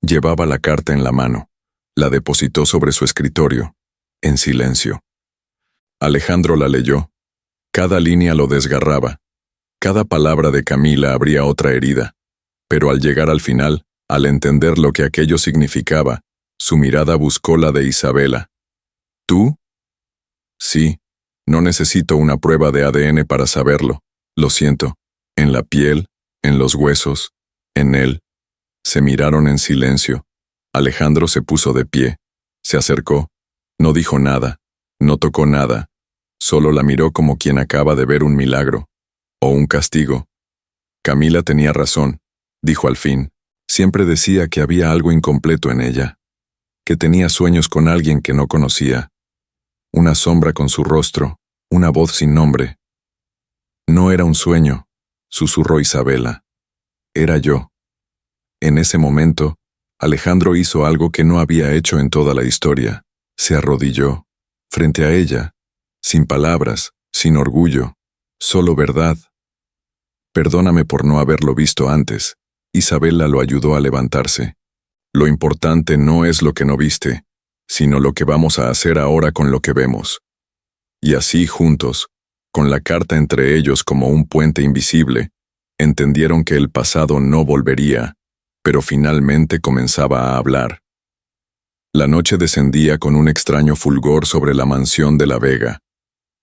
Llevaba la carta en la mano. La depositó sobre su escritorio, en silencio. Alejandro la leyó. Cada línea lo desgarraba. Cada palabra de Camila abría otra herida. Pero al llegar al final, al entender lo que aquello significaba, su mirada buscó la de Isabela. ¿Tú? Sí, no necesito una prueba de ADN para saberlo. Lo siento. En la piel, en los huesos, en él. Se miraron en silencio. Alejandro se puso de pie. Se acercó. No dijo nada. No tocó nada. Solo la miró como quien acaba de ver un milagro. O un castigo. Camila tenía razón, dijo al fin. Siempre decía que había algo incompleto en ella. Que tenía sueños con alguien que no conocía. Una sombra con su rostro, una voz sin nombre. No era un sueño, susurró Isabela. Era yo. En ese momento, Alejandro hizo algo que no había hecho en toda la historia. Se arrodilló, frente a ella, sin palabras, sin orgullo, solo verdad. Perdóname por no haberlo visto antes. Isabela lo ayudó a levantarse. Lo importante no es lo que no viste, sino lo que vamos a hacer ahora con lo que vemos. Y así juntos, con la carta entre ellos como un puente invisible, entendieron que el pasado no volvería, pero finalmente comenzaba a hablar. La noche descendía con un extraño fulgor sobre la mansión de la Vega.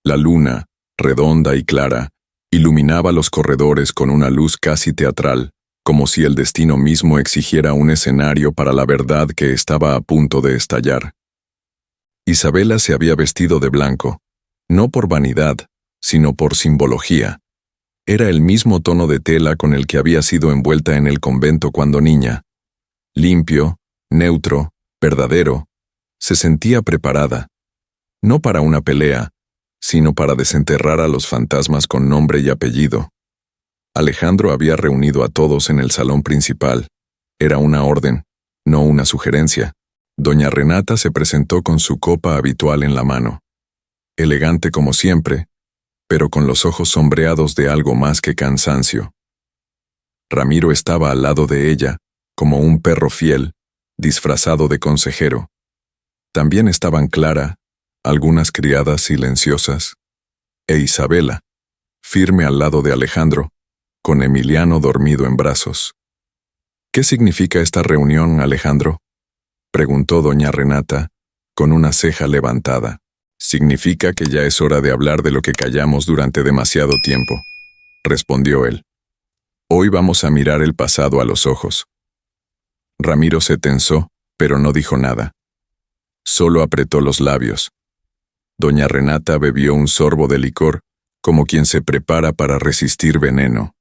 La luna, redonda y clara, iluminaba los corredores con una luz casi teatral, como si el destino mismo exigiera un escenario para la verdad que estaba a punto de estallar. Isabela se había vestido de blanco, no por vanidad, sino por simbología. Era el mismo tono de tela con el que había sido envuelta en el convento cuando niña. Limpio, neutro, verdadero. Se sentía preparada. No para una pelea, sino para desenterrar a los fantasmas con nombre y apellido. Alejandro había reunido a todos en el salón principal. Era una orden, no una sugerencia. Doña Renata se presentó con su copa habitual en la mano. Elegante como siempre, pero con los ojos sombreados de algo más que cansancio. Ramiro estaba al lado de ella, como un perro fiel, disfrazado de consejero. También estaban Clara, algunas criadas silenciosas, e Isabela, firme al lado de Alejandro, con Emiliano dormido en brazos. ¿Qué significa esta reunión, Alejandro?, preguntó doña Renata, con una ceja levantada. Significa que ya es hora de hablar de lo que callamos durante demasiado tiempo, respondió él. Hoy vamos a mirar el pasado a los ojos. Ramiro se tensó, pero no dijo nada. Solo apretó los labios. Doña Renata bebió un sorbo de licor, como quien se prepara para resistir veneno.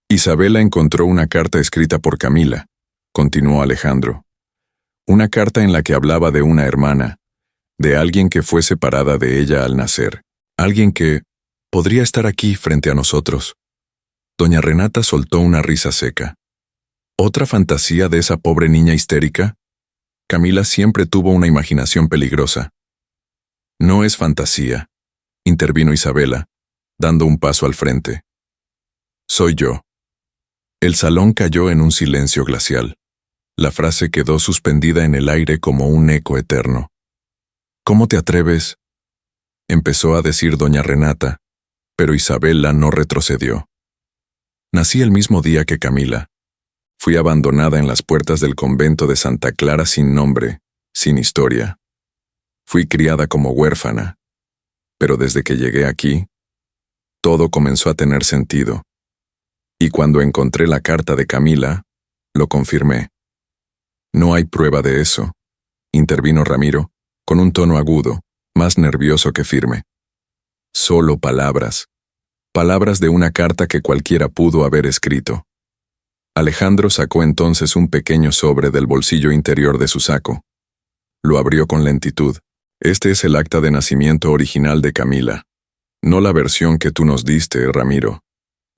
Isabela encontró una carta escrita por Camila, continuó Alejandro. Una carta en la que hablaba de una hermana, de alguien que fue separada de ella al nacer, alguien que podría estar aquí frente a nosotros. Doña Renata soltó una risa seca. ¿Otra fantasía de esa pobre niña histérica? Camila siempre tuvo una imaginación peligrosa. No es fantasía, intervino Isabela, dando un paso al frente. Soy yo. El salón cayó en un silencio glacial. La frase quedó suspendida en el aire como un eco eterno. ¿Cómo te atreves?, empezó a decir doña Renata, pero Isabela no retrocedió. Nací el mismo día que Camila. Fui abandonada en las puertas del convento de Santa Clara sin nombre, sin historia. Fui criada como huérfana, pero desde que llegué aquí, todo comenzó a tener sentido. Y cuando encontré la carta de Camila, lo confirmé. No hay prueba de eso, intervino Ramiro, con un tono agudo, más nervioso que firme. Solo palabras. Palabras de una carta que cualquiera pudo haber escrito. Alejandro sacó entonces un pequeño sobre del bolsillo interior de su saco. Lo abrió con lentitud. Este es el acta de nacimiento original de Camila. No la versión que tú nos diste, Ramiro.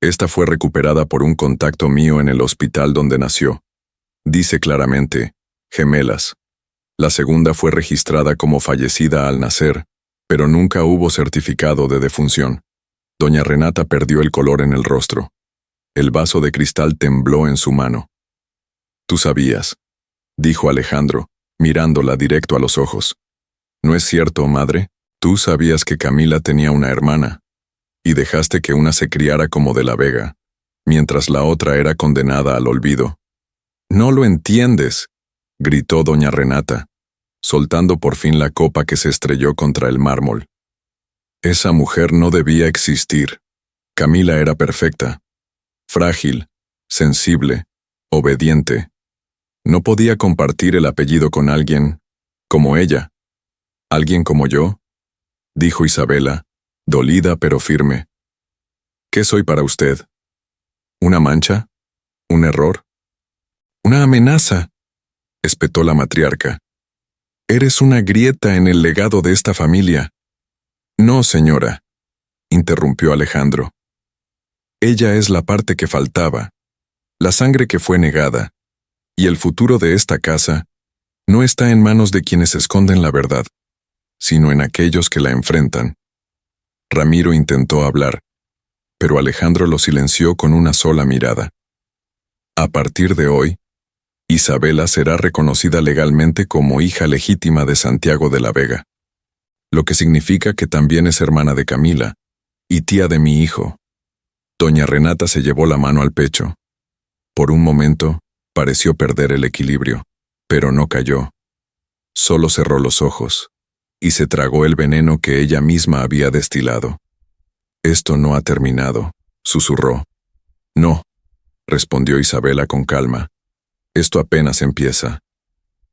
Esta fue recuperada por un contacto mío en el hospital donde nació. Dice claramente, gemelas. La segunda fue registrada como fallecida al nacer, pero nunca hubo certificado de defunción. Doña Renata perdió el color en el rostro. El vaso de cristal tembló en su mano. Tú sabías, dijo Alejandro, mirándola directo a los ojos. ¿No es cierto, madre? Tú sabías que Camila tenía una hermana, y dejaste que una se criara como de la Vega, mientras la otra era condenada al olvido. No lo entiendes, gritó doña Renata, soltando por fin la copa que se estrelló contra el mármol. Esa mujer no debía existir. Camila era perfecta, frágil, sensible, obediente. No podía compartir el apellido con alguien como ella. ¿Alguien como yo?, dijo Isabela, dolida pero firme. ¿Qué soy para usted? ¿Una mancha? ¿Un error? ¡Una amenaza!, espetó la matriarca. Eres una grieta en el legado de esta familia. No, señora, interrumpió Alejandro. Ella es la parte que faltaba, la sangre que fue negada, y el futuro de esta casa no está en manos de quienes esconden la verdad, sino en aquellos que la enfrentan. Ramiro intentó hablar, pero Alejandro lo silenció con una sola mirada. A partir de hoy, Isabela será reconocida legalmente como hija legítima de Santiago de la Vega, lo que significa que también es hermana de Camila y tía de mi hijo. Doña Renata se llevó la mano al pecho. Por un momento, pareció perder el equilibrio, pero no cayó. Solo cerró los ojos y se tragó el veneno que ella misma había destilado. Esto no ha terminado, susurró. No, respondió Isabela con calma. Esto apenas empieza.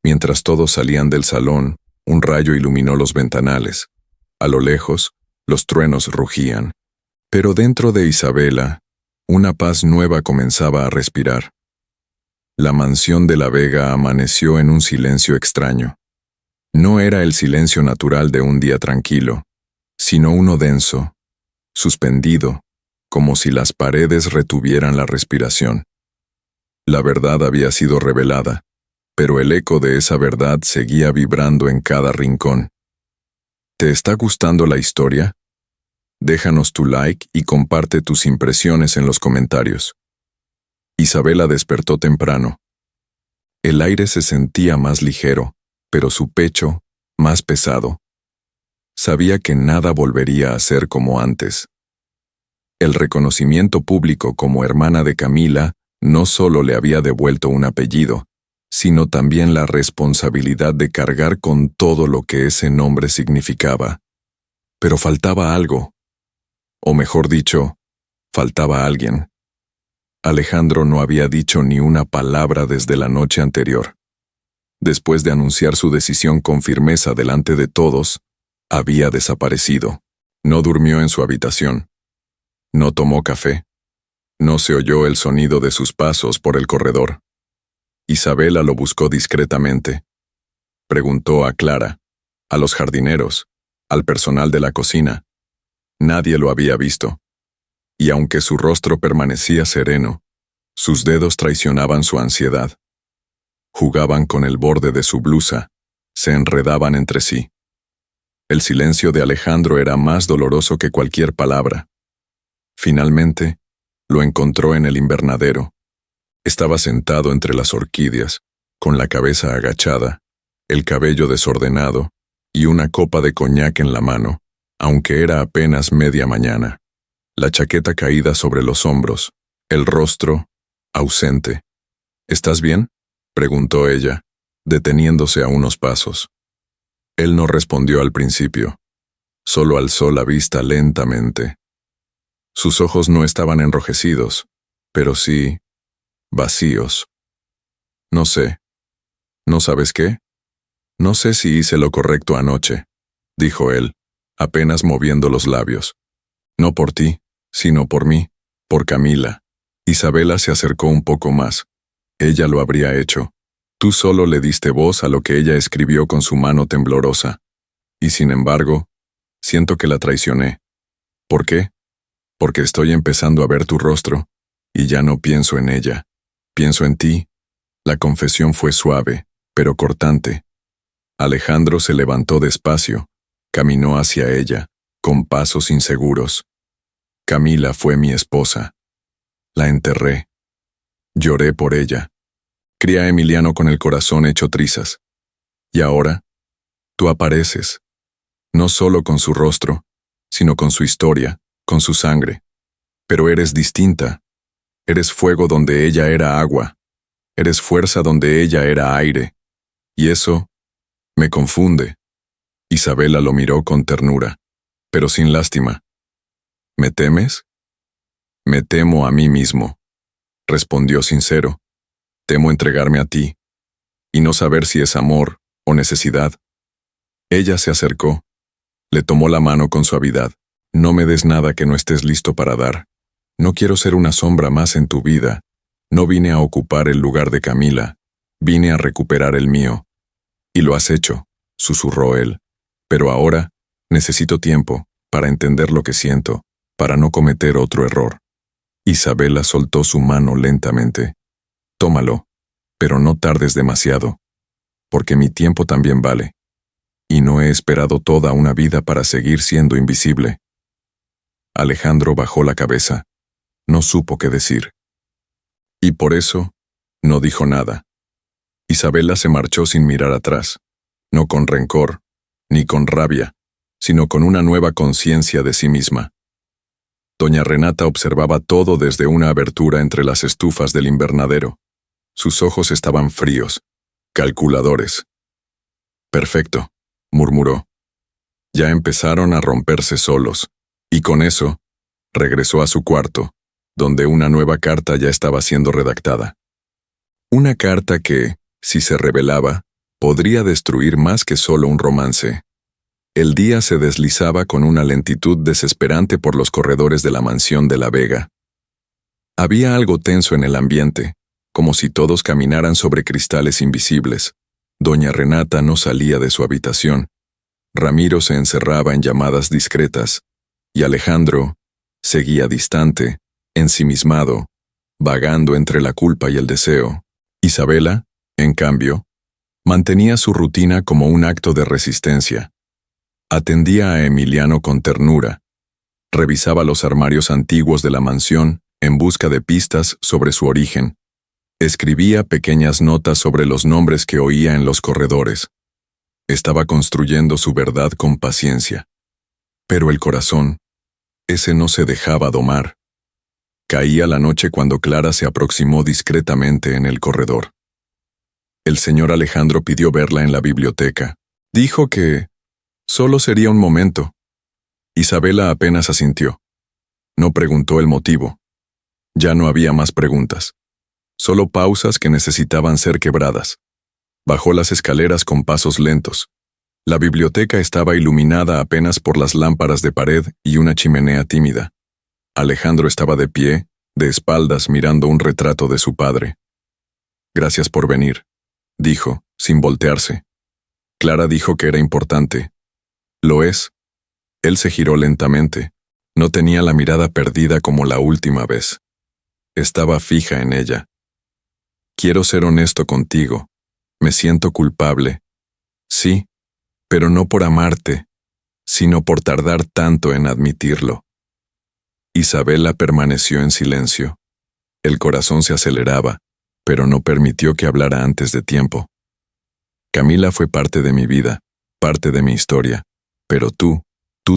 Mientras todos salían del salón, un rayo iluminó los ventanales. A lo lejos, los truenos rugían. Pero dentro de Isabela, una paz nueva comenzaba a respirar. La mansión de la Vega amaneció en un silencio extraño. No era el silencio natural de un día tranquilo, sino uno denso, suspendido, como si las paredes retuvieran la respiración. La verdad había sido revelada, pero el eco de esa verdad seguía vibrando en cada rincón. ¿Te está gustando la historia? Déjanos tu like y comparte tus impresiones en los comentarios. Isabela despertó temprano. El aire se sentía más ligero, pero su pecho, más pesado. Sabía que nada volvería a ser como antes. El reconocimiento público como hermana de Camila no solo le había devuelto un apellido, sino también la responsabilidad de cargar con todo lo que ese nombre significaba. Pero faltaba algo. O mejor dicho, faltaba alguien. Alejandro no había dicho ni una palabra desde la noche anterior. Después de anunciar su decisión con firmeza delante de todos, había desaparecido. No durmió en su habitación. No tomó café. No se oyó el sonido de sus pasos por el corredor. Isabela lo buscó discretamente. Preguntó a Clara, a los jardineros, al personal de la cocina. Nadie lo había visto. Y aunque su rostro permanecía sereno, sus dedos traicionaban su ansiedad. Jugaban con el borde de su blusa, se enredaban entre sí. El silencio de Alejandro era más doloroso que cualquier palabra. Finalmente, lo encontró en el invernadero. Estaba sentado entre las orquídeas, con la cabeza agachada, el cabello desordenado y una copa de coñac en la mano, aunque era apenas media mañana. La chaqueta caída sobre los hombros, el rostro ausente. ¿Estás bien?, preguntó ella, deteniéndose a unos pasos. Él no respondió al principio. Solo alzó la vista lentamente. Sus ojos no estaban enrojecidos, pero sí vacíos. No sé. ¿No sabes qué? No sé si hice lo correcto anoche, dijo él, apenas moviendo los labios. No por ti, sino por mí, por Camila. Isabela se acercó un poco más. Ella lo habría hecho. Tú solo le diste voz a lo que ella escribió con su mano temblorosa. Y sin embargo, siento que la traicioné. ¿Por qué? Porque estoy empezando a ver tu rostro, y ya no pienso en ella. Pienso en ti. La confesión fue suave, pero cortante. Alejandro se levantó despacio, caminó hacia ella, con pasos inseguros. Camila fue mi esposa. La enterré. Lloré por ella. Crié a Emiliano con el corazón hecho trizas. Y ahora, tú apareces, no solo con su rostro, sino con su historia, con su sangre. Pero eres distinta. Eres fuego donde ella era agua. Eres fuerza donde ella era aire. Y eso me confunde. Isabela lo miró con ternura, pero sin lástima. ¿Me temes? Me temo a mí mismo, respondió sincero. Temo entregarme a ti, y no saber si es amor o necesidad. Ella se acercó, le tomó la mano con suavidad. No me des nada que no estés listo para dar. No quiero ser una sombra más en tu vida. No vine a ocupar el lugar de Camila, vine a recuperar el mío. Y lo has hecho, susurró él. Pero ahora, necesito tiempo, para entender lo que siento, para no cometer otro error. Isabela soltó su mano lentamente. Tómalo, pero no tardes demasiado, porque mi tiempo también vale. Y no he esperado toda una vida para seguir siendo invisible. Alejandro bajó la cabeza. No supo qué decir. Y por eso, no dijo nada. Isabela se marchó sin mirar atrás, no con rencor, ni con rabia, sino con una nueva conciencia de sí misma. Doña Renata observaba todo desde una abertura entre las estufas del invernadero. Sus ojos estaban fríos, calculadores. Perfecto, murmuró. Ya empezaron a romperse solos, y con eso, regresó a su cuarto, donde una nueva carta ya estaba siendo redactada. Una carta que, si se revelaba, podría destruir más que solo un romance. El día se deslizaba con una lentitud desesperante por los corredores de la mansión de La Vega. Había algo tenso en el ambiente, como si todos caminaran sobre cristales invisibles. Doña Renata no salía de su habitación. Ramiro se encerraba en llamadas discretas, y Alejandro seguía distante, ensimismado, vagando entre la culpa y el deseo. Isabela, en cambio, mantenía su rutina como un acto de resistencia. Atendía a Emiliano con ternura. Revisaba los armarios antiguos de la mansión en busca de pistas sobre su origen. Escribía pequeñas notas sobre los nombres que oía en los corredores. Estaba construyendo su verdad con paciencia. Pero el corazón, ese no se dejaba domar. Caía la noche cuando Clara se aproximó discretamente en el corredor. El señor Alejandro pidió verla en la biblioteca. Dijo que solo sería un momento. Isabela apenas asintió. No preguntó el motivo. Ya no había más preguntas. Solo pausas que necesitaban ser quebradas. Bajó las escaleras con pasos lentos. La biblioteca estaba iluminada apenas por las lámparas de pared y una chimenea tímida. Alejandro estaba de pie, de espaldas, mirando un retrato de su padre. «Gracias por venir», dijo, sin voltearse. Clara dijo que era importante. «Lo es». Él se giró lentamente. No tenía la mirada perdida como la última vez. Estaba fija en ella. «Quiero ser honesto contigo. Me siento culpable. Sí, pero no por amarte, sino por tardar tanto en admitirlo». Isabela permaneció en silencio. El corazón se aceleraba, pero no permitió que hablara antes de tiempo. «Camila fue parte de mi vida, parte de mi historia, pero tú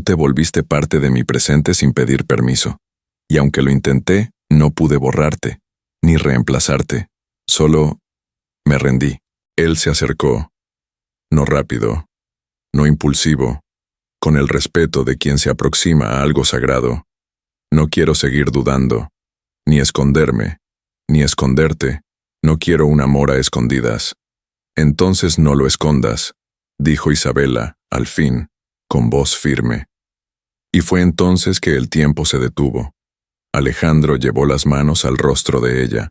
te volviste parte de mi presente sin pedir permiso. Y aunque lo intenté, no pude borrarte, ni reemplazarte. Solo me rendí». Él se acercó, no rápido, no impulsivo, con el respeto de quien se aproxima a algo sagrado. «No quiero seguir dudando, ni esconderme, ni esconderte. No quiero un amor a escondidas». «Entonces no lo escondas», dijo Isabela, al fin, con voz firme. Y fue entonces que el tiempo se detuvo. Alejandro llevó las manos al rostro de ella,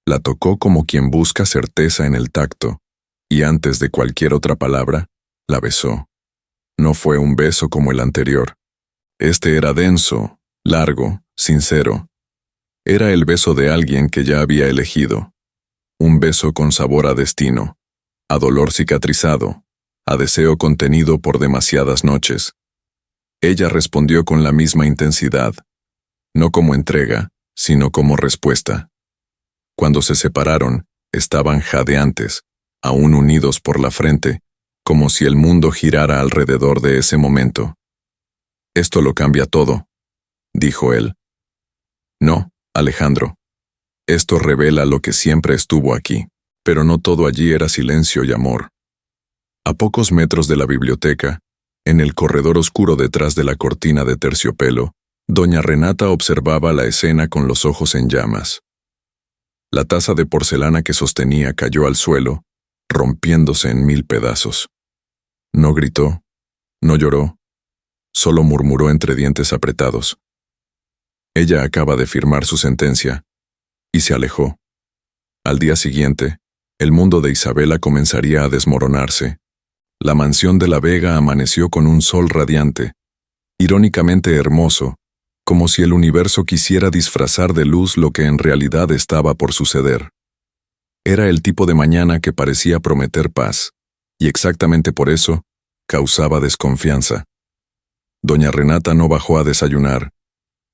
la tocó como quien busca certeza en el tacto, y antes de cualquier otra palabra, la besó. No fue un beso como el anterior. Este era denso, largo, sincero. Era el beso de alguien que ya había elegido. Un beso con sabor a destino, a dolor cicatrizado, a deseo contenido por demasiadas noches. Ella respondió con la misma intensidad, no como entrega, sino como respuesta. Cuando se separaron, estaban jadeantes, aún unidos por la frente, como si el mundo girara alrededor de ese momento. «Esto lo cambia todo», dijo él. «No, Alejandro. Esto revela lo que siempre estuvo aquí». Pero no todo allí era silencio y amor. A pocos metros de la biblioteca, en el corredor oscuro detrás de la cortina de terciopelo, doña Renata observaba la escena con los ojos en llamas. La taza de porcelana que sostenía cayó al suelo, rompiéndose en 1000 pedazos. No gritó, no lloró, solo murmuró entre dientes apretados. Ella acaba de firmar su sentencia, y se alejó. Al día siguiente, el mundo de Isabela comenzaría a desmoronarse. La mansión de la Vega amaneció con un sol radiante, irónicamente hermoso, como si el universo quisiera disfrazar de luz lo que en realidad estaba por suceder. Era el tipo de mañana que parecía prometer paz, y exactamente por eso, causaba desconfianza. Doña Renata no bajó a desayunar,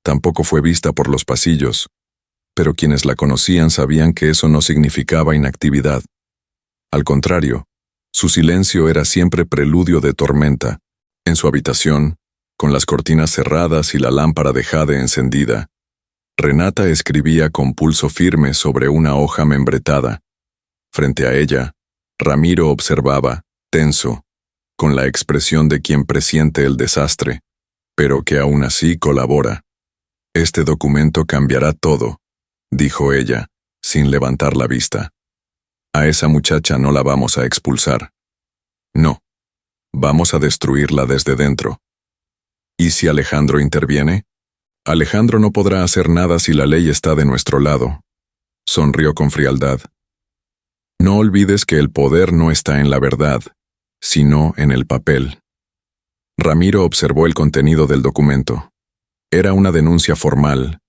tampoco fue vista por los pasillos, pero quienes la conocían sabían que eso no significaba inactividad. Al contrario, su silencio era siempre preludio de tormenta. En su habitación, con las cortinas cerradas y la lámpara de jade encendida, Renata escribía con pulso firme sobre una hoja membretada. Frente a ella, Ramiro observaba, tenso, con la expresión de quien presiente el desastre, pero que aún así colabora. «Este documento cambiará todo», dijo ella, sin levantar la vista. «A esa muchacha no la vamos a expulsar. No, vamos a destruirla desde dentro. ¿Y si Alejandro interviene? Alejandro no podrá hacer nada si la ley está de nuestro lado». Sonrió con frialdad. «No olvides que el poder no está en la verdad, sino en el papel». Ramiro observó el contenido del documento. Era una denuncia formal,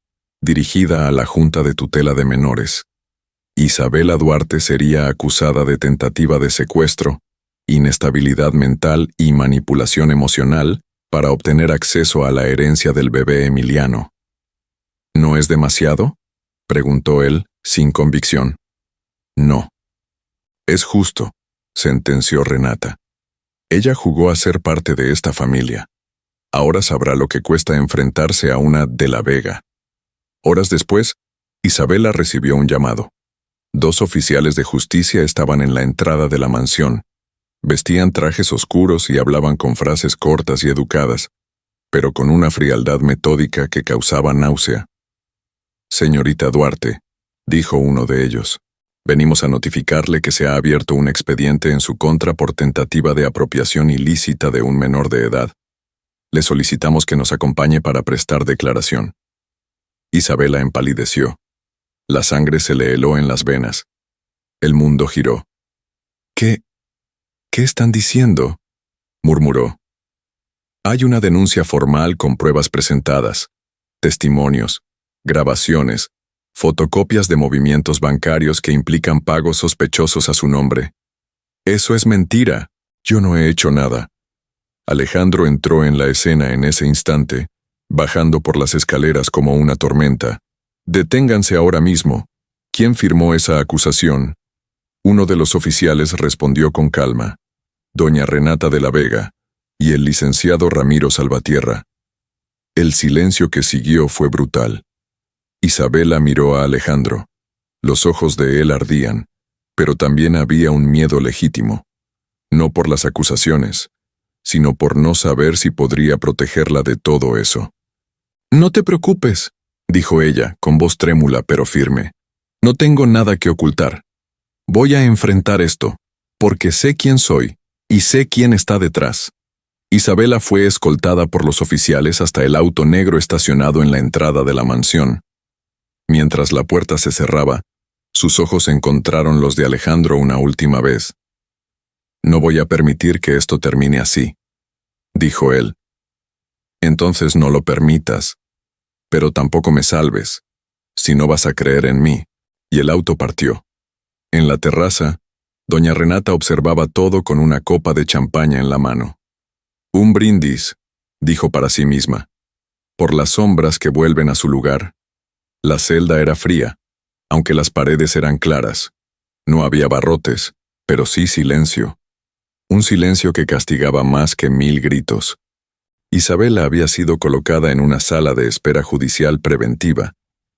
dirigida a la Junta de Tutela de Menores. Isabela Duarte sería acusada de tentativa de secuestro, inestabilidad mental y manipulación emocional para obtener acceso a la herencia del bebé Emiliano. «¿No es demasiado?», preguntó él, sin convicción. «No». «Es justo», sentenció Renata. Ella jugó a ser parte de esta familia. Ahora sabrá lo que cuesta enfrentarse a una de la Vega. Horas después, Isabela recibió un llamado. 2 oficiales de justicia estaban en la entrada de la mansión. Vestían trajes oscuros y hablaban con frases cortas y educadas, pero con una frialdad metódica que causaba náusea. «Señorita Duarte», dijo uno de ellos, «venimos a notificarle que se ha abierto un expediente en su contra por tentativa de apropiación ilícita de un menor de edad. Le solicitamos que nos acompañe para prestar declaración». Isabela empalideció. La sangre se le heló en las venas. El mundo giró. ¿Qué están diciendo?», murmuró. «Hay una denuncia formal con pruebas presentadas, testimonios, grabaciones, fotocopias de movimientos bancarios que implican pagos sospechosos a su nombre». «Eso es mentira. Yo no he hecho nada». Alejandro entró en la escena en ese instante, bajando por las escaleras como una tormenta. «Deténganse ahora mismo. ¿Quién firmó esa acusación?». Uno de los oficiales respondió con calma: «Doña Renata de la Vega y el licenciado Ramiro Salvatierra». El silencio que siguió fue brutal. Isabela miró a Alejandro. Los ojos de él ardían, pero también había un miedo legítimo. No por las acusaciones, sino por no saber si podría protegerla de todo eso. «No te preocupes», dijo ella, con voz trémula pero firme. «No tengo nada que ocultar. Voy a enfrentar esto, porque sé quién soy y sé quién está detrás». Isabela fue escoltada por los oficiales hasta el auto negro estacionado en la entrada de la mansión. Mientras la puerta se cerraba, sus ojos encontraron los de Alejandro una última vez. «No voy a permitir que esto termine así», dijo él. «Entonces no lo permitas. Pero tampoco me salves, si no vas a creer en mí». Y el auto partió. En la terraza, doña Renata observaba todo con una copa de champaña en la mano. «Un brindis», dijo para sí misma, «por las sombras que vuelven a su lugar». La celda era fría, aunque las paredes eran claras. No había barrotes, pero sí silencio. Un silencio que castigaba más que 1000 gritos. Isabela había sido colocada en una sala de espera judicial preventiva,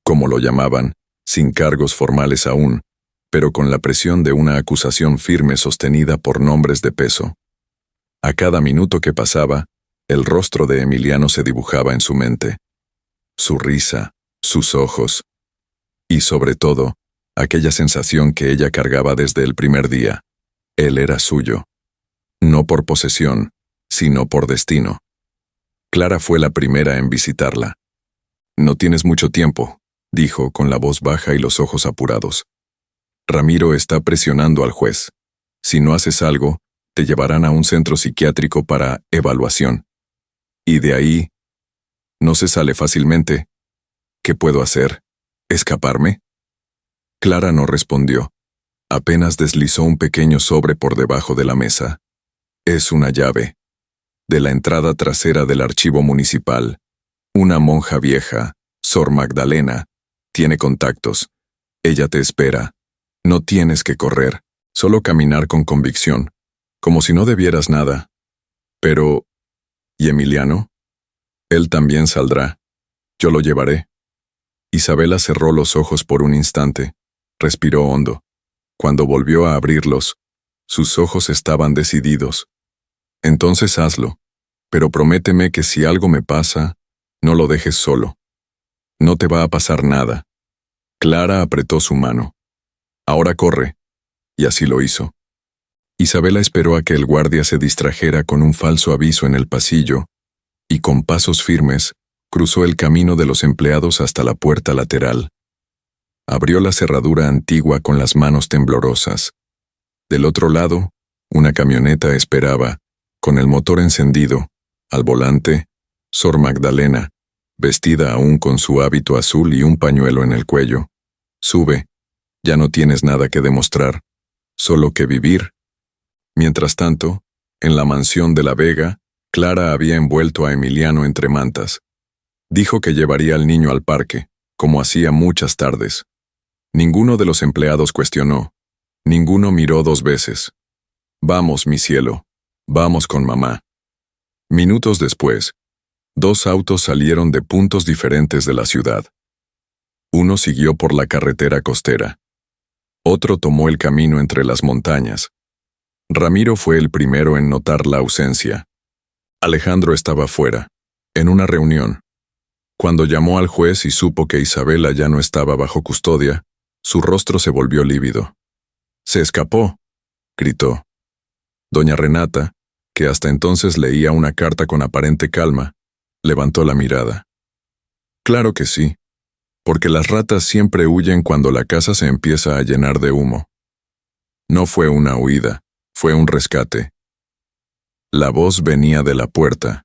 como lo llamaban, sin cargos formales aún, pero con la presión de una acusación firme sostenida por nombres de peso. A cada minuto que pasaba, el rostro de Emiliano se dibujaba en su mente. Su risa, sus ojos, y sobre todo, aquella sensación que ella cargaba desde el primer día. Él era suyo. No por posesión, sino por destino. Clara fue la primera en visitarla. «No tienes mucho tiempo», dijo con la voz baja y los ojos apurados. «Ramiro está presionando al juez. Si no haces algo, te llevarán a un centro psiquiátrico para evaluación. Y de ahí, no se sale fácilmente. ¿Qué puedo hacer? ¿Escaparme?». Clara no respondió. Apenas deslizó un pequeño sobre por debajo de la mesa. «Es una llave. De la entrada trasera del archivo municipal. Una monja vieja, Sor Magdalena. Tiene contactos. Ella te espera. No tienes que correr, solo caminar con convicción, como si no debieras nada. Pero, ¿y Emiliano? Él también saldrá. Yo lo llevaré». Isabela cerró los ojos por un instante. Respiró hondo. Cuando volvió a abrirlos, sus ojos estaban decididos. «Entonces hazlo, pero prométeme que si algo me pasa, no lo dejes solo. No te va a pasar nada». Clara apretó su mano. «Ahora corre». Y así lo hizo. Isabela esperó a que el guardia se distrajera con un falso aviso en el pasillo, y con pasos firmes, cruzó el camino de los empleados hasta la puerta lateral. Abrió la cerradura antigua con las manos temblorosas. Del otro lado, una camioneta esperaba, con el motor encendido, al volante, Sor Magdalena, vestida aún con su hábito azul y un pañuelo en el cuello. «Sube, ya no tienes nada que demostrar, solo que vivir». Mientras tanto, en la mansión de la Vega, Clara había envuelto a Emiliano entre mantas. Dijo que llevaría al niño al parque, como hacía muchas tardes. Ninguno de los empleados cuestionó. Ninguno miró 2 veces. «Vamos, mi cielo», Vamos con mamá. Minutos después, 2 autos salieron de puntos diferentes de la ciudad. Uno siguió por la carretera costera. Otro tomó el camino entre las montañas. Ramiro fue el primero en notar la ausencia. Alejandro estaba fuera, en una reunión. Cuando llamó al juez y supo que Isabela ya no estaba bajo custodia, su rostro se volvió lívido. «¡Se escapó!», gritó. Doña Renata, que hasta entonces leía una carta con aparente calma, levantó la mirada. «Claro que sí, porque las ratas siempre huyen cuando la casa se empieza a llenar de humo. No fue una huida, fue un rescate». La voz venía de la puerta.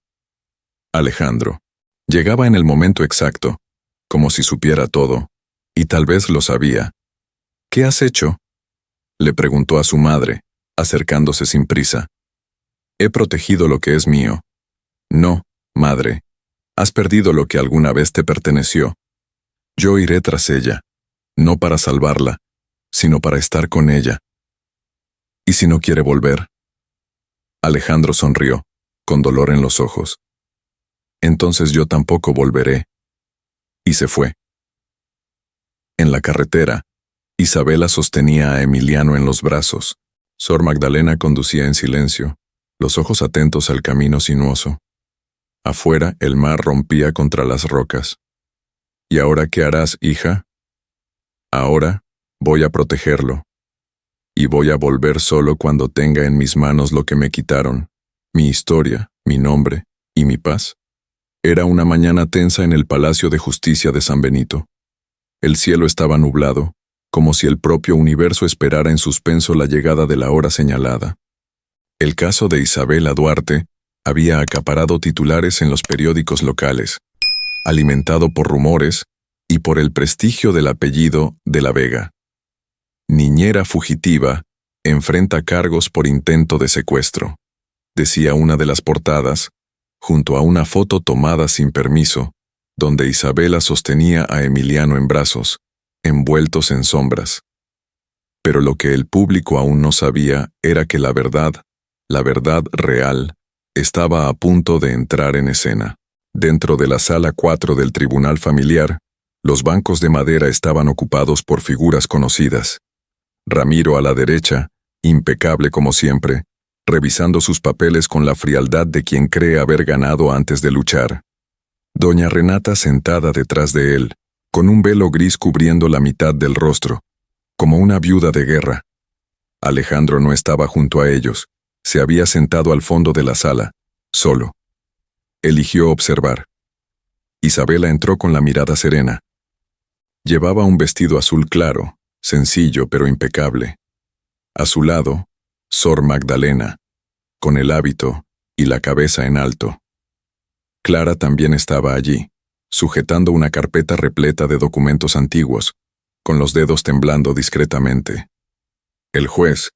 Alejandro. Llegaba en el momento exacto, como si supiera todo, y tal vez lo sabía. «¿Qué has hecho?», le preguntó a su madre, acercándose sin prisa. «He protegido lo que es mío». «No, madre, has perdido lo que alguna vez te perteneció. Yo iré tras ella, no para salvarla, sino para estar con ella». «¿Y si no quiere volver?». Alejandro sonrió, con dolor en los ojos. «Entonces yo tampoco volveré». Y se fue. En la carretera, Isabela sostenía a Emiliano en los brazos. Sor Magdalena conducía en silencio, los ojos atentos al camino sinuoso. Afuera, el mar rompía contra las rocas. «¿Y ahora qué harás, hija?». «Ahora voy a protegerlo. Y voy a volver solo cuando tenga en mis manos lo que me quitaron, mi historia, mi nombre y mi paz». Era una mañana tensa en el Palacio de Justicia de San Benito. El cielo estaba nublado, como si el propio universo esperara en suspenso la llegada de la hora señalada. El caso de Isabela Duarte había acaparado titulares en los periódicos locales, alimentado por rumores y por el prestigio del apellido de la Vega. «Niñera fugitiva enfrenta cargos por intento de secuestro», decía una de las portadas, junto a una foto tomada sin permiso, donde Isabela sostenía a Emiliano en brazos, envueltos en sombras. Pero lo que el público aún no sabía era que la verdad real, estaba a punto de entrar en escena. Dentro de la sala 4 del tribunal familiar, los bancos de madera estaban ocupados por figuras conocidas. Ramiro a la derecha, impecable como siempre, revisando sus papeles con la frialdad de quien cree haber ganado antes de luchar. Doña Renata sentada detrás de él, con un velo gris cubriendo la mitad del rostro, como una viuda de guerra. Alejandro no estaba junto a ellos, se había sentado al fondo de la sala, solo. Eligió observar. Isabela entró con la mirada serena. Llevaba un vestido azul claro, sencillo pero impecable. A su lado, Sor Magdalena, con el hábito y la cabeza en alto. Clara también estaba allí, sujetando una carpeta repleta de documentos antiguos, con los dedos temblando discretamente. El juez,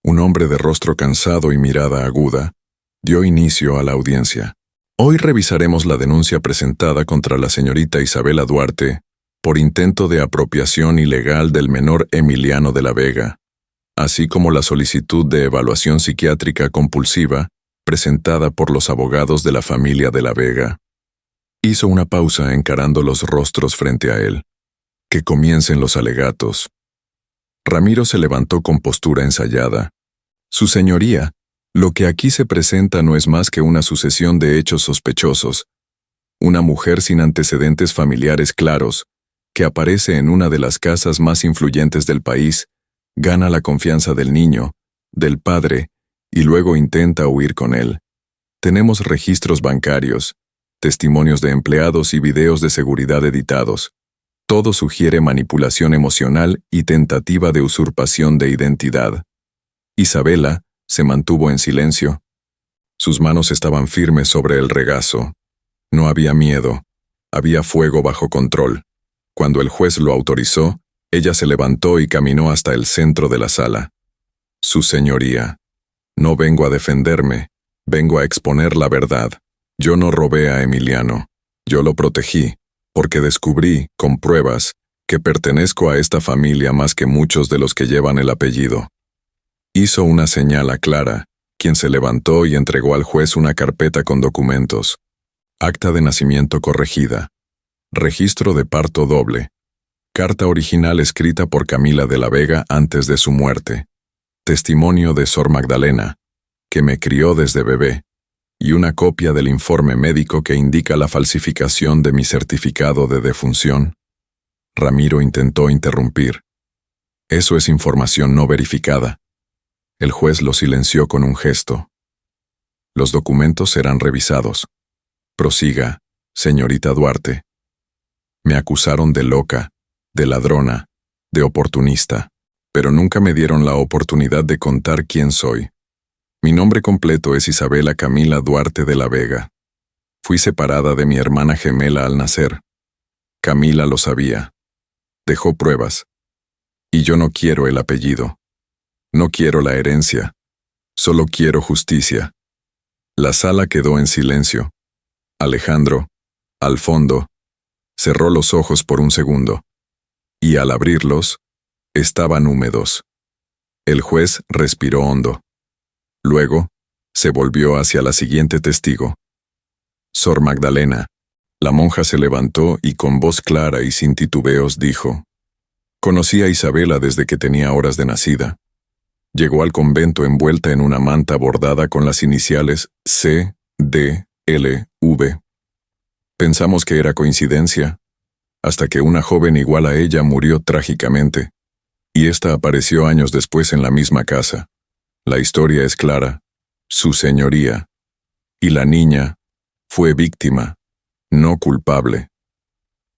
un hombre de rostro cansado y mirada aguda, dio inicio a la audiencia. Hoy revisaremos la denuncia presentada contra la señorita Isabela Duarte por intento de apropiación ilegal del menor Emiliano de la Vega, así como la solicitud de evaluación psiquiátrica compulsiva presentada por los abogados de la familia de la Vega. Hizo una pausa encarando los rostros frente a él. Que comiencen los alegatos. Ramiro se levantó con postura ensayada. Su señoría, lo que aquí se presenta no es más que una sucesión de hechos sospechosos. Una mujer sin antecedentes familiares claros, que aparece en una de las casas más influyentes del país, gana la confianza del niño, del padre, y luego intenta huir con él. Tenemos registros bancarios, testimonios de empleados y videos de seguridad editados. Todo sugiere manipulación emocional y tentativa de usurpación de identidad. Isabela se mantuvo en silencio. Sus manos estaban firmes sobre el regazo. No había miedo, había fuego bajo control. Cuando el juez lo autorizó, ella se levantó y caminó hasta el centro de la sala. Su señoría, no vengo a defenderme, vengo a exponer la verdad. Yo no robé a Emiliano, yo lo protegí, porque descubrí, con pruebas, que pertenezco a esta familia más que muchos de los que llevan el apellido. Hizo una señal a Clara, quien se levantó y entregó al juez una carpeta con documentos. Acta de nacimiento corregida. Registro de parto doble. Carta original escrita por Camila de la Vega antes de su muerte. Testimonio de Sor Magdalena, que me crió desde bebé, y una copia del informe médico que indica la falsificación de mi certificado de defunción. Ramiro intentó interrumpir. Eso es información no verificada. El juez lo silenció con un gesto. Los documentos serán revisados. Prosiga, señorita Duarte. Me acusaron de loca, de ladrona, de oportunista, pero nunca me dieron la oportunidad de contar quién soy. Mi nombre completo es Isabela Camila Duarte de la Vega. Fui separada de mi hermana gemela al nacer. Camila lo sabía. Dejó pruebas. Y yo no quiero el apellido. No quiero la herencia. Solo quiero justicia. La sala quedó en silencio. Alejandro, al fondo, cerró los ojos por un segundo. Y al abrirlos, estaban húmedos. El juez respiró hondo. Luego, se volvió hacia la siguiente testigo. Sor Magdalena. La monja se levantó y con voz clara y sin titubeos dijo: Conocí a Isabela desde que tenía horas de nacida. Llegó al convento envuelta en una manta bordada con las iniciales C, D, L, V. Pensamos que era coincidencia, hasta que una joven igual a ella murió trágicamente, y ésta apareció años después en la misma casa. La historia es clara, su señoría. Y la niña fue víctima, no culpable.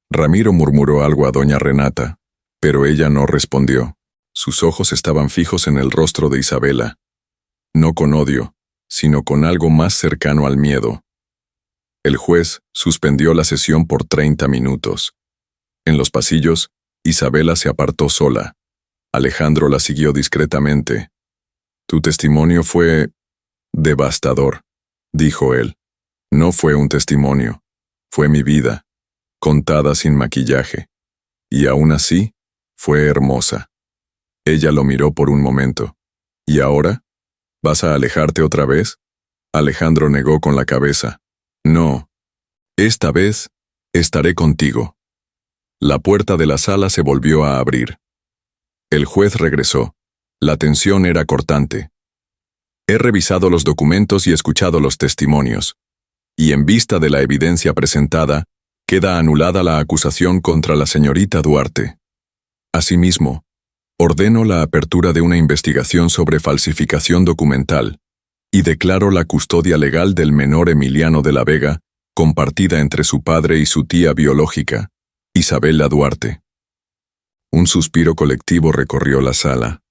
Ramiro murmuró algo a doña Renata, pero ella no respondió. Sus ojos estaban fijos en el rostro de Isabela, no con odio, sino con algo más cercano al miedo. El juez suspendió la sesión por 30 minutos. En los pasillos, Isabela se apartó sola. Alejandro la siguió discretamente. Tu testimonio fue devastador, dijo él. No fue un testimonio, fue mi vida, contada sin maquillaje. Y aún así, fue hermosa. Ella lo miró por un momento. ¿Y ahora? ¿Vas a alejarte otra vez? Alejandro negó con la cabeza. No. Esta vez, estaré contigo. La puerta de la sala se volvió a abrir. El juez regresó. La tensión era cortante. He revisado los documentos y escuchado los testimonios. Y en vista de la evidencia presentada, queda anulada la acusación contra la señorita Duarte. Asimismo, ordeno la apertura de una investigación sobre falsificación documental y declaro la custodia legal del menor Emiliano de la Vega, compartida entre su padre y su tía biológica, Isabela Duarte. Un suspiro colectivo recorrió la sala.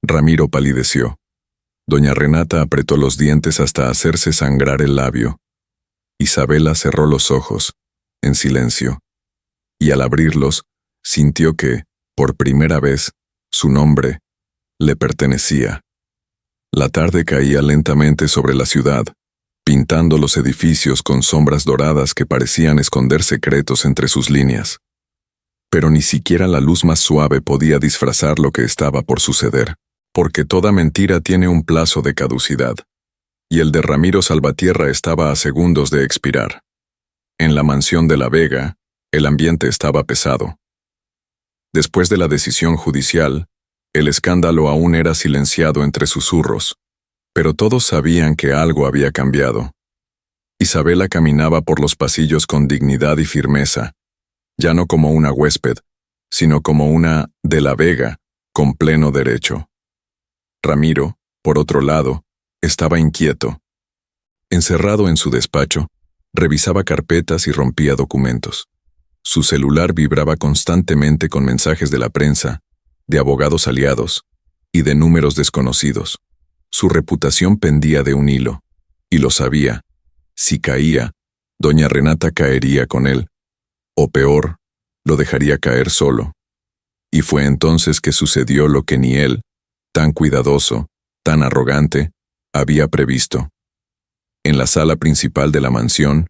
Ramiro palideció. Doña Renata apretó los dientes hasta hacerse sangrar el labio. Isabela cerró los ojos, en silencio, y al abrirlos, sintió que, por primera vez, su nombre le pertenecía. La tarde caía lentamente sobre la ciudad, pintando los edificios con sombras doradas que parecían esconder secretos entre sus líneas. Pero ni siquiera la luz más suave podía disfrazar lo que estaba por suceder, porque toda mentira tiene un plazo de caducidad, y el de Ramiro Salvatierra estaba a segundos de expirar. En la mansión de la Vega, el ambiente estaba pesado. Después de la decisión judicial, el escándalo aún era silenciado entre susurros, pero todos sabían que algo había cambiado. Isabela caminaba por los pasillos con dignidad y firmeza, ya no como una huésped, sino como una de la Vega, con pleno derecho. Ramiro, por otro lado, estaba inquieto. Encerrado en su despacho, revisaba carpetas y rompía documentos. Su celular vibraba constantemente con mensajes de la prensa, de abogados aliados y de números desconocidos. Su reputación pendía de un hilo, y lo sabía. Si caía, doña Renata caería con él, o peor, lo dejaría caer solo. Y fue entonces que sucedió lo que ni él, tan cuidadoso, tan arrogante, había previsto. En la sala principal de la mansión,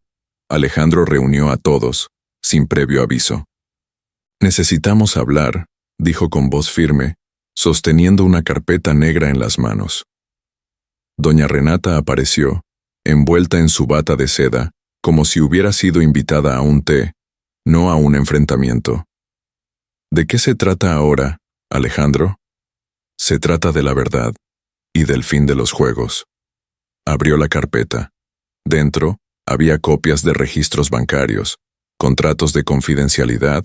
Alejandro reunió a todos, sin previo aviso. Necesitamos hablar, dijo con voz firme, sosteniendo una carpeta negra en las manos. Doña Renata apareció, envuelta en su bata de seda, como si hubiera sido invitada a un té, no a un enfrentamiento. ¿De qué se trata ahora, Alejandro? Se trata de la verdad y del fin de los juegos. Abrió la carpeta. Dentro había copias de registros bancarios, contratos de confidencialidad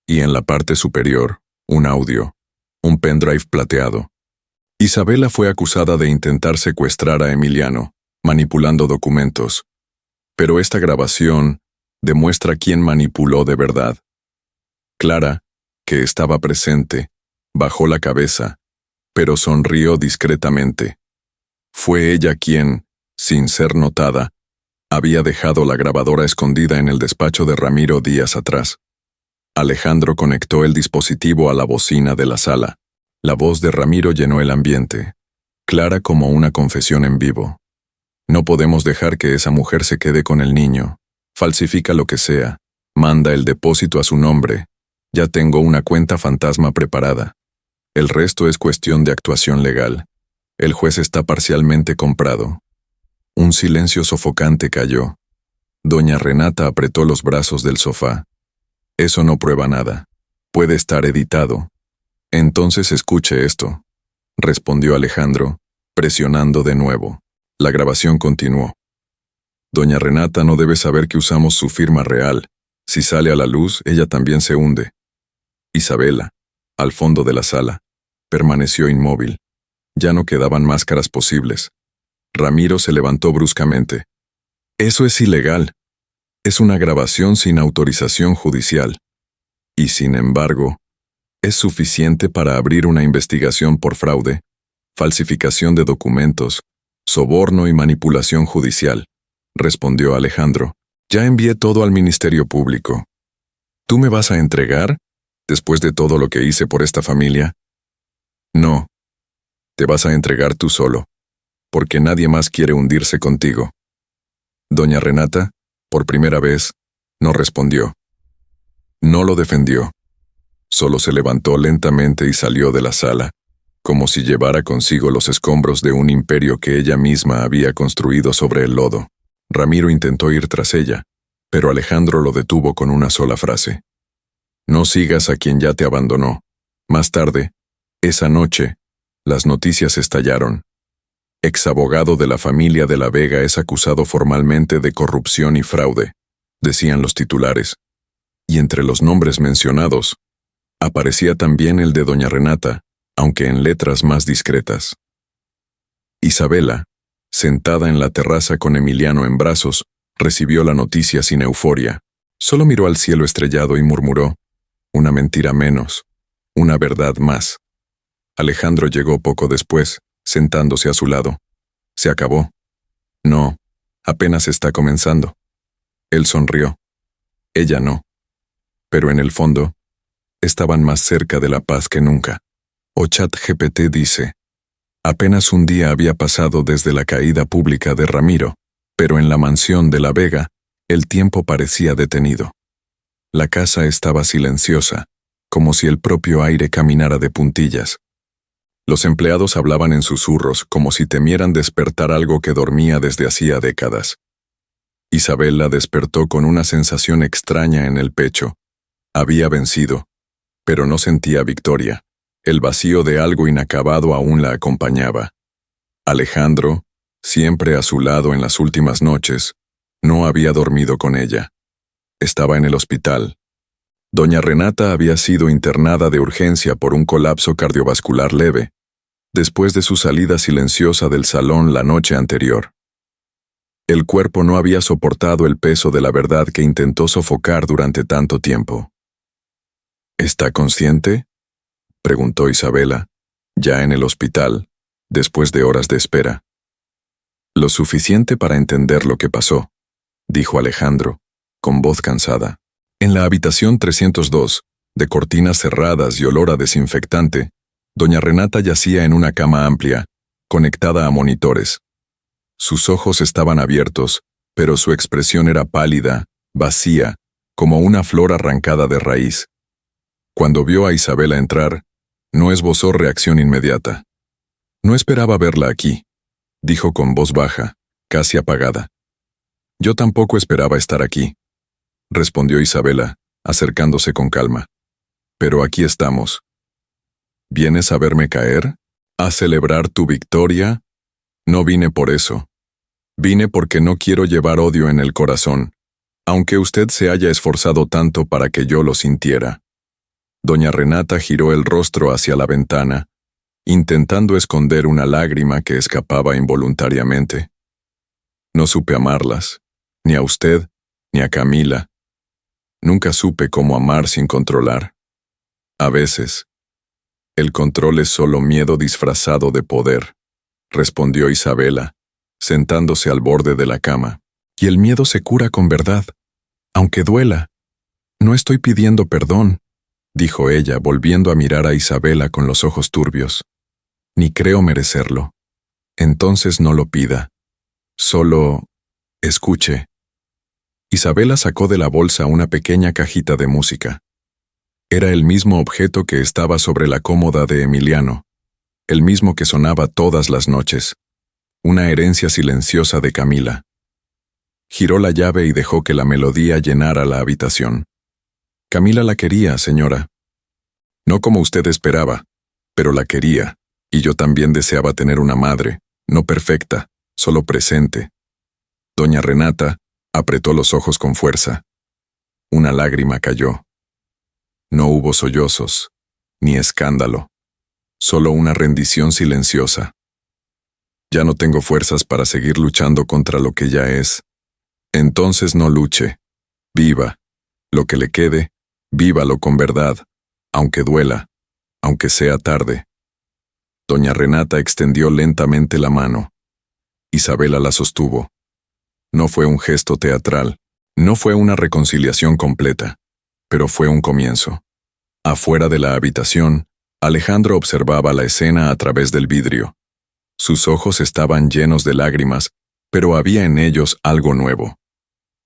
y en la parte superior, un audio, un pendrive plateado. Isabela fue acusada de intentar secuestrar a Emiliano, manipulando documentos. Pero esta grabación demuestra quién manipuló de verdad. Clara, que estaba presente, bajó la cabeza, pero sonrió discretamente. Fue ella quien, sin ser notada, había dejado la grabadora escondida en el despacho de Ramiro días atrás. Alejandro conectó el dispositivo a la bocina de la sala. La voz de Ramiro llenó el ambiente, clara como una confesión en vivo. No podemos dejar que esa mujer se quede con el niño. Falsifica lo que sea. Manda el depósito a su nombre. Ya tengo una cuenta fantasma preparada. El resto es cuestión de actuación legal. El juez está parcialmente comprado. Un silencio sofocante cayó. Doña Renata apretó los brazos del sofá. Eso no prueba nada. Puede estar editado. Entonces escuche esto, respondió Alejandro, presionando de nuevo. La grabación continuó. Doña Renata no debe saber que usamos su firma real. Si sale a la luz, ella también se hunde. Isabela, al fondo de la sala, permaneció inmóvil. Ya no quedaban máscaras posibles. Ramiro se levantó bruscamente. Eso es ilegal. Es una grabación sin autorización judicial. Y sin embargo, es suficiente para abrir una investigación por fraude, falsificación de documentos, soborno y manipulación judicial, respondió Alejandro. Ya envié todo al Ministerio Público. ¿Tú me vas a entregar, después de todo lo que hice por esta familia? No. Te vas a entregar tú solo, porque nadie más quiere hundirse contigo. Doña Renata, por primera vez, no respondió. No lo defendió. Solo se levantó lentamente y salió de la sala, como si llevara consigo los escombros de un imperio que ella misma había construido sobre el lodo. Ramiro intentó ir tras ella, pero Alejandro lo detuvo con una sola frase. No sigas a quien ya te abandonó. Más tarde, esa noche, las noticias estallaron. Exabogado de la familia de la Vega es acusado formalmente de corrupción y fraude, decían los titulares. Y entre los nombres mencionados, aparecía también el de doña Renata, aunque en letras más discretas. Isabela, sentada en la terraza con Emiliano en brazos, recibió la noticia sin euforia. Solo miró al cielo estrellado y murmuró, una mentira menos, una verdad más. Alejandro llegó poco después, sentándose a su lado. Se acabó. No, apenas está comenzando. Él sonrió. Ella no. Pero en el fondo, estaban más cerca de la paz que nunca. O ChatGPT dice, apenas un día había pasado desde la caída pública de Ramiro, pero en la mansión de la Vega, el tiempo parecía detenido. La casa estaba silenciosa, como si el propio aire caminara de puntillas. Los empleados hablaban en susurros, como si temieran despertar algo que dormía desde hacía décadas. Isabela despertó con una sensación extraña en el pecho. Había vencido, pero no sentía victoria. El vacío de algo inacabado aún la acompañaba. Alejandro, siempre a su lado en las últimas noches, no había dormido con ella. Estaba en el hospital. Doña Renata había sido internada de urgencia por un colapso cardiovascular leve, después de su salida silenciosa del salón la noche anterior. El cuerpo no había soportado el peso de la verdad que intentó sofocar durante tanto tiempo. ¿Está consciente?, preguntó Isabela, ya en el hospital, después de horas de espera. Lo suficiente para entender lo que pasó, dijo Alejandro, con voz cansada. En la habitación 302, de cortinas cerradas y olor a desinfectante, doña Renata yacía en una cama amplia, conectada a monitores. Sus ojos estaban abiertos, pero su expresión era pálida, vacía, como una flor arrancada de raíz. Cuando vio a Isabela entrar, no esbozó reacción inmediata. No esperaba verla aquí. dijo con voz baja, casi apagada. Yo tampoco esperaba estar aquí, respondió Isabela, acercándose con calma. Pero aquí estamos. ¿Vienes a verme caer? ¿A celebrar tu victoria? No vine por eso. Vine porque no quiero llevar odio en el corazón, aunque usted se haya esforzado tanto para que yo lo sintiera. Doña Renata giró el rostro hacia la ventana, intentando esconder una lágrima que escapaba involuntariamente. No supe amarlas, ni a usted, ni a Camila. Nunca supe cómo amar sin controlar. A veces, el control es solo miedo disfrazado de poder, respondió Isabela, sentándose al borde de la cama. Y el miedo se cura con verdad, aunque duela. No estoy pidiendo perdón, dijo ella, volviendo a mirar a Isabela con los ojos turbios. Ni creo merecerlo. Entonces no lo pida. Solo escuche. Isabela sacó de la bolsa una pequeña cajita de música. Era el mismo objeto que estaba sobre la cómoda de Emiliano, el mismo que sonaba todas las noches, una herencia silenciosa de Camila. Giró la llave y dejó que la melodía llenara la habitación. Camila la quería, señora. No como usted esperaba, pero la quería, y yo también deseaba tener una madre, no perfecta, solo presente. Doña Renata apretó los ojos con fuerza. Una lágrima cayó. No hubo sollozos, ni escándalo, solo una rendición silenciosa. Ya no tengo fuerzas para seguir luchando contra lo que ya es. Entonces no luche. Viva. Lo que le quede, vívalo con verdad, aunque duela, aunque sea tarde. Doña Renata extendió lentamente la mano. Isabela la sostuvo. No fue un gesto teatral, no fue una reconciliación completa, pero fue un comienzo. Afuera de la habitación, Alejandro observaba la escena a través del vidrio. Sus ojos estaban llenos de lágrimas, pero había en ellos algo nuevo.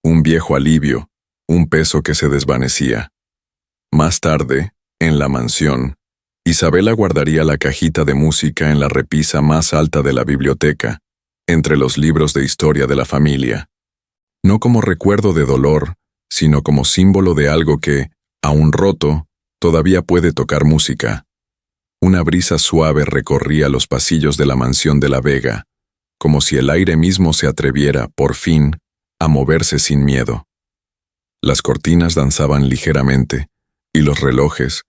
Un viejo alivio, un peso que se desvanecía. Más tarde, en la mansión, Isabela guardaría la cajita de música en la repisa más alta de la biblioteca, entre los libros de historia de la familia. No como recuerdo de dolor, sino como símbolo de algo que, aún roto, todavía puede tocar música. Una brisa suave recorría los pasillos de la mansión de la Vega, como si el aire mismo se atreviera, por fin, a moverse sin miedo. Las cortinas danzaban ligeramente, y los relojes,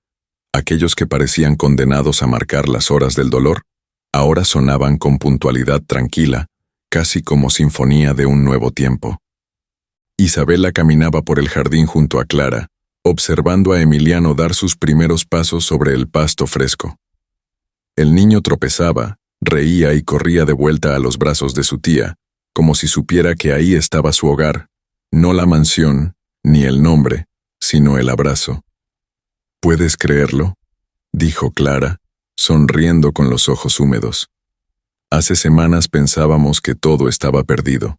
aquellos que parecían condenados a marcar las horas del dolor, ahora sonaban con puntualidad tranquila, casi como sinfonía de un nuevo tiempo. Isabela caminaba por el jardín junto a Clara, observando a Emiliano dar sus primeros pasos sobre el pasto fresco. El niño tropezaba, reía y corría de vuelta a los brazos de su tía, como si supiera que ahí estaba su hogar, no la mansión, ni el nombre, sino el abrazo. ¿Puedes creerlo?, dijo Clara, sonriendo con los ojos húmedos. Hace semanas pensábamos que todo estaba perdido.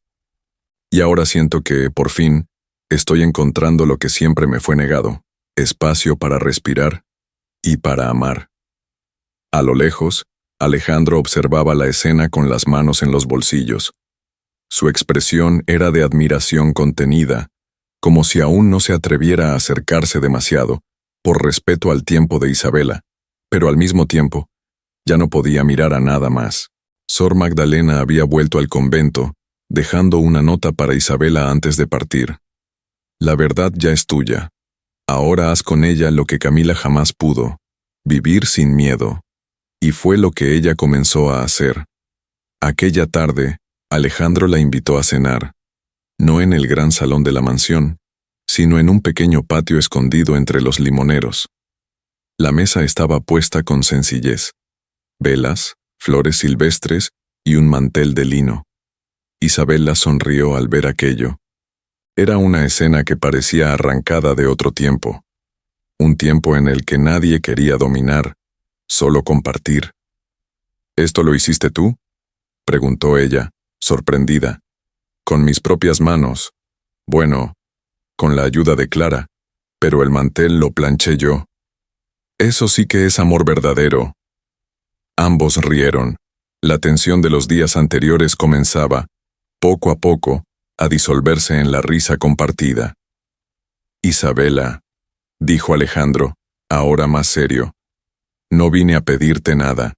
Y ahora siento que, por fin, estoy encontrando lo que siempre me fue negado, espacio para respirar y para amar. A lo lejos, Alejandro observaba la escena con las manos en los bolsillos. Su expresión era de admiración contenida, como si aún no se atreviera a acercarse demasiado, por respeto al tiempo de Isabela, pero al mismo tiempo, ya no podía mirar a nada más. Sor Magdalena había vuelto al convento, dejando una nota para Isabela antes de partir. La verdad ya es tuya. Ahora haz con ella lo que Camila jamás pudo, vivir sin miedo. Y fue lo que ella comenzó a hacer. Aquella tarde, Alejandro la invitó a cenar, no en el gran salón de la mansión, sino en un pequeño patio escondido entre los limoneros. La mesa estaba puesta con sencillez: velas, flores silvestres y un mantel de lino. Isabela sonrió al ver aquello. Era una escena que parecía arrancada de otro tiempo, un tiempo en el que nadie quería dominar, solo compartir. ¿Esto lo hiciste tú?, preguntó ella, sorprendida. Con mis propias manos. Bueno, con la ayuda de Clara, pero el mantel lo planché yo. Eso sí que es amor verdadero. Ambos rieron, La tensión de los días anteriores comenzaba, poco a poco, a disolverse en la risa compartida. «Isabela», dijo Alejandro, ahora más serio, «no vine a pedirte nada,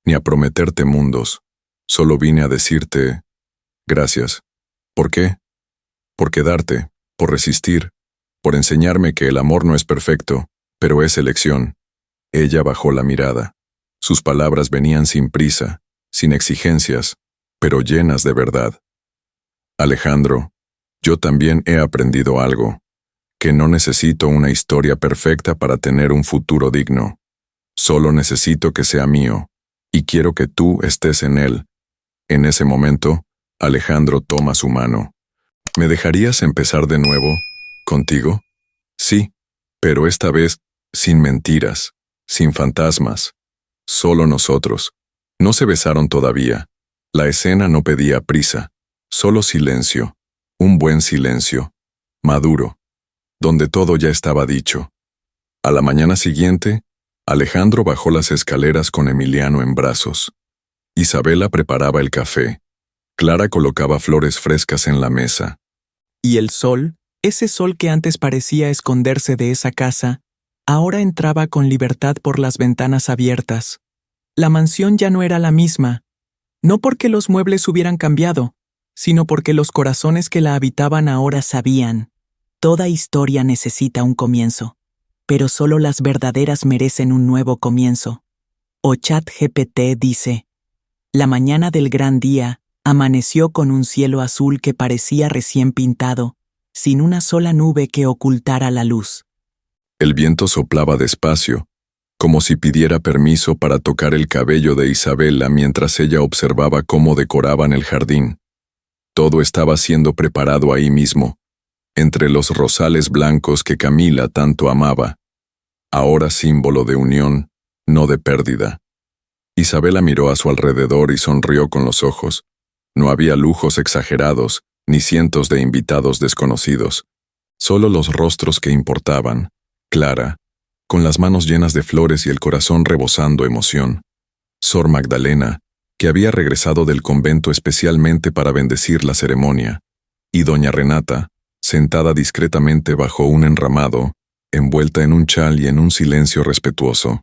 ni a prometerte mundos, solo vine a decirte gracias. ¿Por qué? Por quedarte, por resistir, por enseñarme que el amor no es perfecto, pero es elección». Ella bajó la mirada. Sus palabras venían sin prisa, sin exigencias, pero llenas de verdad. «Alejandro, yo también he aprendido algo, que no necesito una historia perfecta para tener un futuro digno. Solo necesito que sea mío, y quiero que tú estés en él». En ese momento, Alejandro toma su mano. «¿Me dejarías empezar de nuevo, contigo?» «Sí, pero esta vez sin mentiras, sin fantasmas. Solo nosotros». No se besaron todavía. La escena no pedía prisa, solo silencio, un buen silencio, maduro, donde todo ya estaba dicho. A la mañana siguiente, Alejandro bajó las escaleras con Emiliano en brazos. Isabela preparaba el café. Clara colocaba flores frescas en la mesa. Y el sol, ese sol que antes parecía esconderse de esa casa, ahora entraba con libertad por las ventanas abiertas. La mansión ya no era la misma, no porque los muebles hubieran cambiado, sino porque los corazones que la habitaban ahora sabían. Toda historia necesita un comienzo, pero solo las verdaderas merecen un nuevo comienzo. O ChatGPT dice: la mañana del gran día amaneció con un cielo azul que parecía recién pintado, sin una sola nube que ocultara la luz. El viento soplaba despacio, como si pidiera permiso para tocar el cabello de Isabela mientras ella observaba cómo decoraban el jardín. Todo estaba siendo preparado ahí mismo, entre los rosales blancos que Camila tanto amaba, ahora símbolo de unión, no de pérdida. Isabela miró a su alrededor y sonrió con los ojos. No había lujos exagerados, ni cientos de invitados desconocidos. Solo los rostros que importaban. Clara, con las manos llenas de flores y el corazón rebosando emoción. Sor Magdalena, que había regresado del convento especialmente para bendecir la ceremonia. Y doña Renata, sentada discretamente bajo un enramado, envuelta en un chal y en un silencio respetuoso.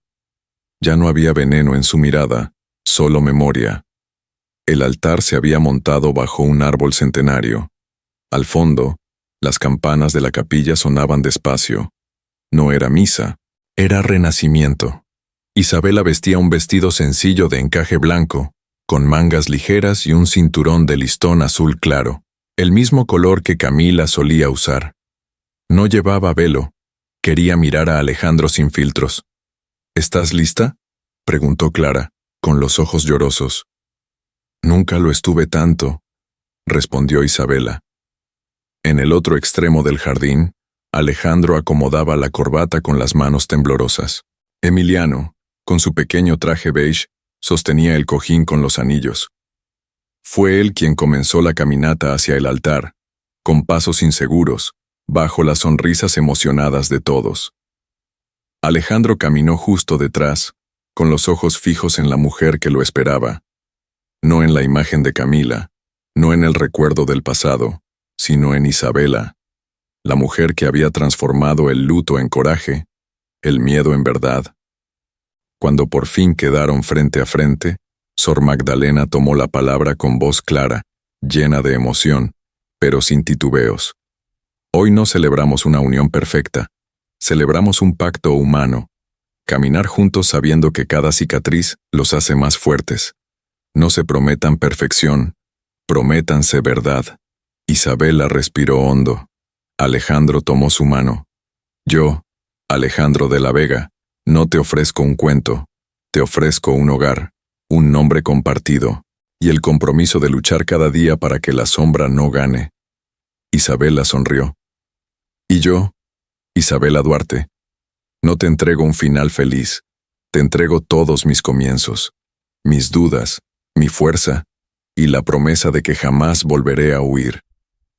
Ya no había veneno en su mirada, solo memoria. El altar se había montado bajo un árbol centenario. Al fondo, las campanas de la capilla sonaban despacio. No era misa, era renacimiento. Isabela vestía un vestido sencillo de encaje blanco, con mangas ligeras y un cinturón de listón azul claro, el mismo color que Camila solía usar. No llevaba velo. Quería mirar a Alejandro sin filtros. «¿Estás lista?», preguntó Clara, con los ojos llorosos. «Nunca lo estuve tanto», respondió Isabela. En el otro extremo del jardín, Alejandro acomodaba la corbata con las manos temblorosas. Emiliano, con su pequeño traje beige, sostenía el cojín con los anillos. Fue él quien comenzó la caminata hacia el altar, con pasos inseguros, bajo las sonrisas emocionadas de todos. Alejandro caminó justo detrás, con los ojos fijos en la mujer que lo esperaba. No en la imagen de Camila, no en el recuerdo del pasado, sino en Isabela, la mujer que había transformado el luto en coraje, el miedo en verdad. Cuando por fin quedaron frente a frente, Sor Magdalena tomó la palabra con voz clara, llena de emoción, pero sin titubeos. «Hoy no celebramos una unión perfecta, celebramos un pacto humano, caminar juntos sabiendo que cada cicatriz los hace más fuertes. No se prometan perfección, prométanse verdad». Isabela respiró hondo. Alejandro tomó su mano. «Yo, Alejandro de la Vega, no te ofrezco un cuento, te ofrezco un hogar, un nombre compartido, y el compromiso de luchar cada día para que la sombra no gane». Isabela sonrió. «Y yo, Isabela Duarte, no te entrego un final feliz, te entrego todos mis comienzos, mis dudas, mi fuerza, y la promesa de que jamás volveré a huir».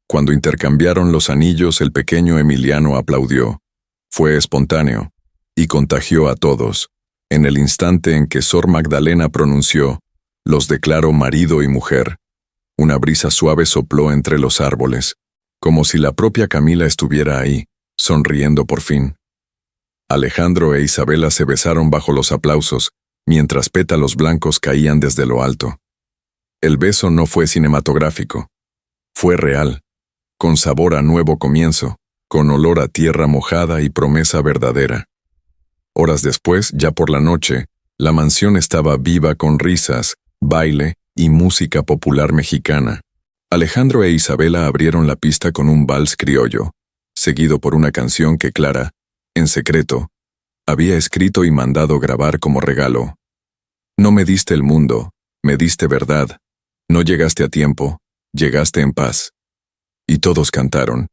Cuando intercambiaron los anillos, el pequeño Emiliano aplaudió. Fue espontáneo, y contagió a todos. En el instante en que Sor Magdalena pronunció Los declaro marido y mujer. Una brisa suave sopló entre los árboles, como si la propia Camila estuviera ahí, sonriendo por fin. Alejandro e Isabela se besaron bajo los aplausos, mientras pétalos blancos caían desde lo alto. El beso no fue cinematográfico. Fue real, con sabor a nuevo comienzo, con olor a tierra mojada y promesa verdadera. Horas después, ya por la noche, la mansión estaba viva con risas, baile y música popular mexicana. Alejandro e Isabela abrieron la pista con un vals criollo, seguido por una canción que Clara, en secreto, había escrito y mandado grabar como regalo. No me diste el mundo, me diste verdad. No llegaste a tiempo, llegaste en paz. Y todos cantaron.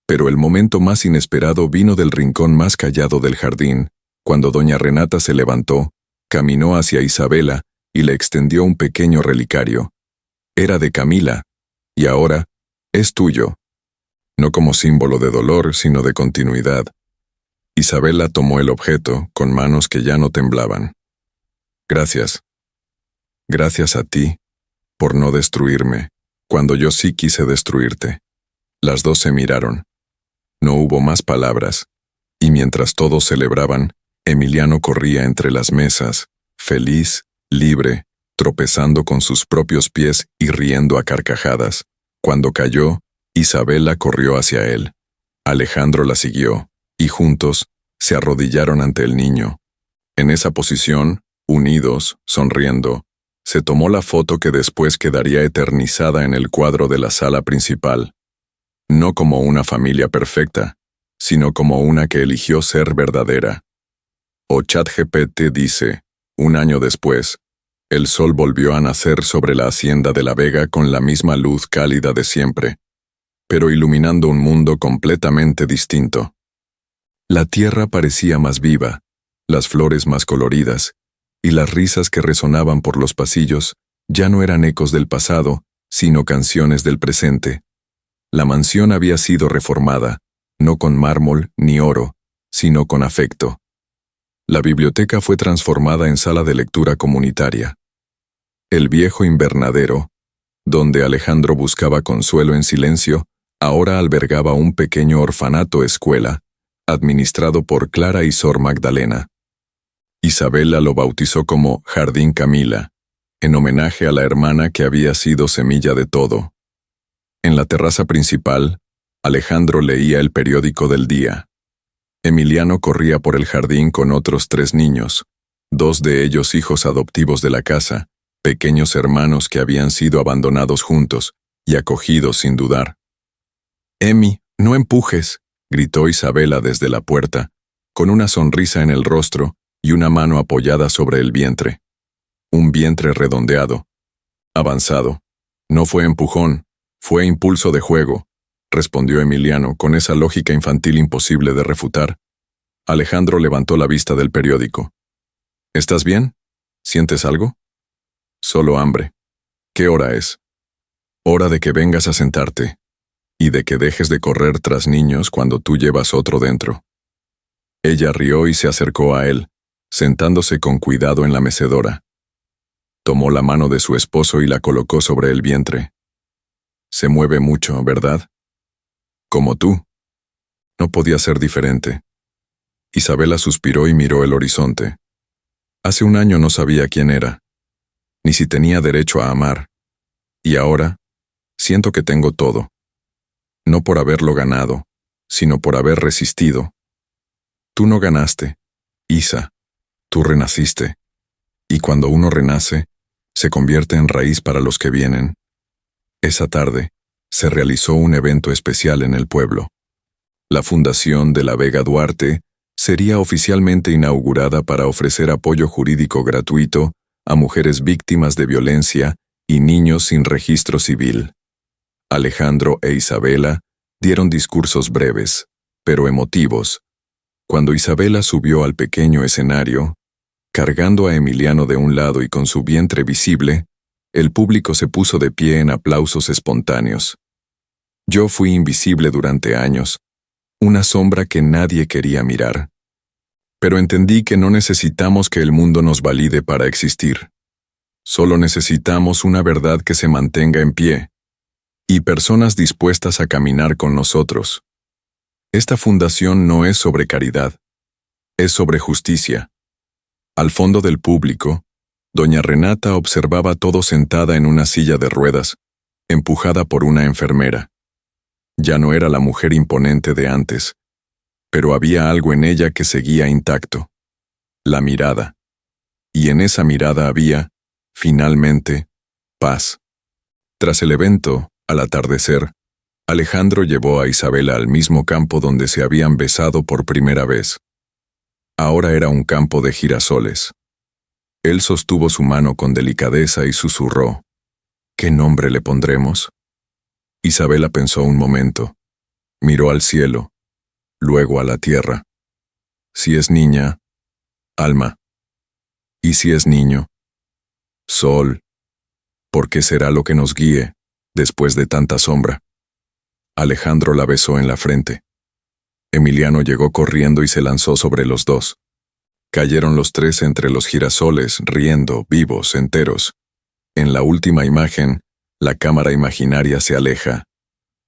Pero el momento más inesperado vino del rincón más callado del jardín, cuando doña Renata se levantó, caminó hacia Isabela y le extendió un pequeño relicario. Era de Camila, y ahora es tuyo. No como símbolo de dolor, sino de continuidad. Isabela tomó el objeto con manos que ya no temblaban. Gracias. Gracias a ti, por no destruirme, cuando yo sí quise destruirte. Las dos se miraron. No hubo más palabras, y mientras todos celebraban, Emiliano corría entre las mesas, feliz, libre, tropezando con sus propios pies y riendo a carcajadas. Cuando cayó, Isabela corrió hacia él. Alejandro la siguió, y juntos se arrodillaron ante el niño. En esa posición, unidos, sonriendo, se tomó la foto que después quedaría eternizada en el cuadro de la sala principal. No como una familia perfecta, sino como una que eligió ser verdadera. O ChatGPT dice, 1 año después, el sol volvió a nacer sobre la hacienda de La Vega con la misma luz cálida de siempre, pero iluminando un mundo completamente distinto. La tierra parecía más viva, las flores más coloridas, y las risas que resonaban por los pasillos ya no eran ecos del pasado, sino canciones del presente. La mansión había sido reformada, no con mármol ni oro, sino con afecto. La biblioteca fue transformada en sala de lectura comunitaria. El viejo invernadero, donde Alejandro buscaba consuelo en silencio, ahora albergaba un pequeño orfanato escuela, administrado por Clara y Sor Magdalena. Isabela lo bautizó como Jardín Camila, en homenaje a la hermana que había sido semilla de todo. En la terraza principal, Alejandro leía el periódico del día. Emiliano corría por el jardín con otros 3 niños, 2 de ellos hijos adoptivos de la casa, pequeños hermanos que habían sido abandonados juntos y acogidos sin dudar. «Emi, no empujes», gritó Isabela desde la puerta, con una sonrisa en el rostro y una mano apoyada sobre el vientre. Un vientre redondeado, avanzado. No fue empujón, fue impulso de juego, respondió Emiliano con esa lógica infantil imposible de refutar. Alejandro levantó la vista del periódico. ¿Estás bien? ¿Sientes algo? Solo hambre. ¿Qué hora es? Hora de que vengas a sentarte, y de que dejes de correr tras niños cuando tú llevas otro dentro. Ella rió y se acercó a él, sentándose con cuidado en la mecedora. Tomó la mano de su esposo y la colocó sobre el vientre. Se mueve mucho, ¿verdad? Como tú. No podía ser diferente. Isabela suspiró y miró el horizonte. Hace 1 año no sabía quién era, ni si tenía derecho a amar. Y ahora, siento que tengo todo. No por haberlo ganado, sino por haber resistido. Tú no ganaste, Isa. Tú renaciste. Y cuando uno renace, se convierte en raíz para los que vienen. Esa tarde, se realizó un evento especial en el pueblo. La Fundación de la Vega Duarte sería oficialmente inaugurada para ofrecer apoyo jurídico gratuito a mujeres víctimas de violencia y niños sin registro civil. Alejandro e Isabela dieron discursos breves, pero emotivos. Cuando Isabela subió al pequeño escenario, cargando a Emiliano de un lado y con su vientre visible, el público se puso de pie en aplausos espontáneos. Yo fui invisible durante años, una sombra que nadie quería mirar. Pero entendí que no necesitamos que el mundo nos valide para existir. Solo necesitamos una verdad que se mantenga en pie y personas dispuestas a caminar con nosotros. Esta fundación no es sobre caridad, es sobre justicia. Al fondo del público, doña Renata observaba todo sentada en una silla de ruedas, empujada por una enfermera. Ya no era la mujer imponente de antes, pero había algo en ella que seguía intacto: la mirada. Y en esa mirada había, finalmente, paz. Tras el evento, al atardecer, Alejandro llevó a Isabela al mismo campo donde se habían besado por primera vez. Ahora era un campo de girasoles. Él sostuvo su mano con delicadeza y susurró: ¿qué nombre le pondremos? Isabela pensó un momento, miró al cielo, luego a la tierra. Si es niña, Alma. Y si es niño, Sol. Porque será lo que nos guíe, después de tanta sombra. Alejandro la besó en la frente. Emiliano llegó corriendo y se lanzó sobre los dos. Cayeron los tres entre los girasoles, riendo, vivos, enteros. En la última imagen, la cámara imaginaria se aleja.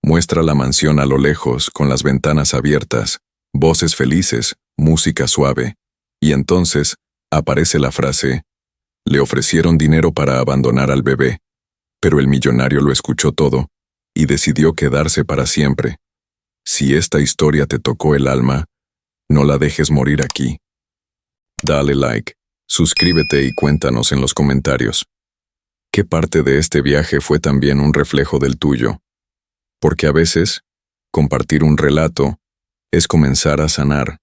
Muestra la mansión a lo lejos, con las ventanas abiertas, voces felices, música suave. Y entonces, aparece la frase: le ofrecieron dinero para abandonar al bebé, pero el millonario lo escuchó todo y decidió quedarse para siempre. Si esta historia te tocó el alma, no la dejes morir aquí. Dale like, suscríbete y cuéntanos en los comentarios. ¿Qué parte de este viaje fue también un reflejo del tuyo? Porque a veces, compartir un relato es comenzar a sanar.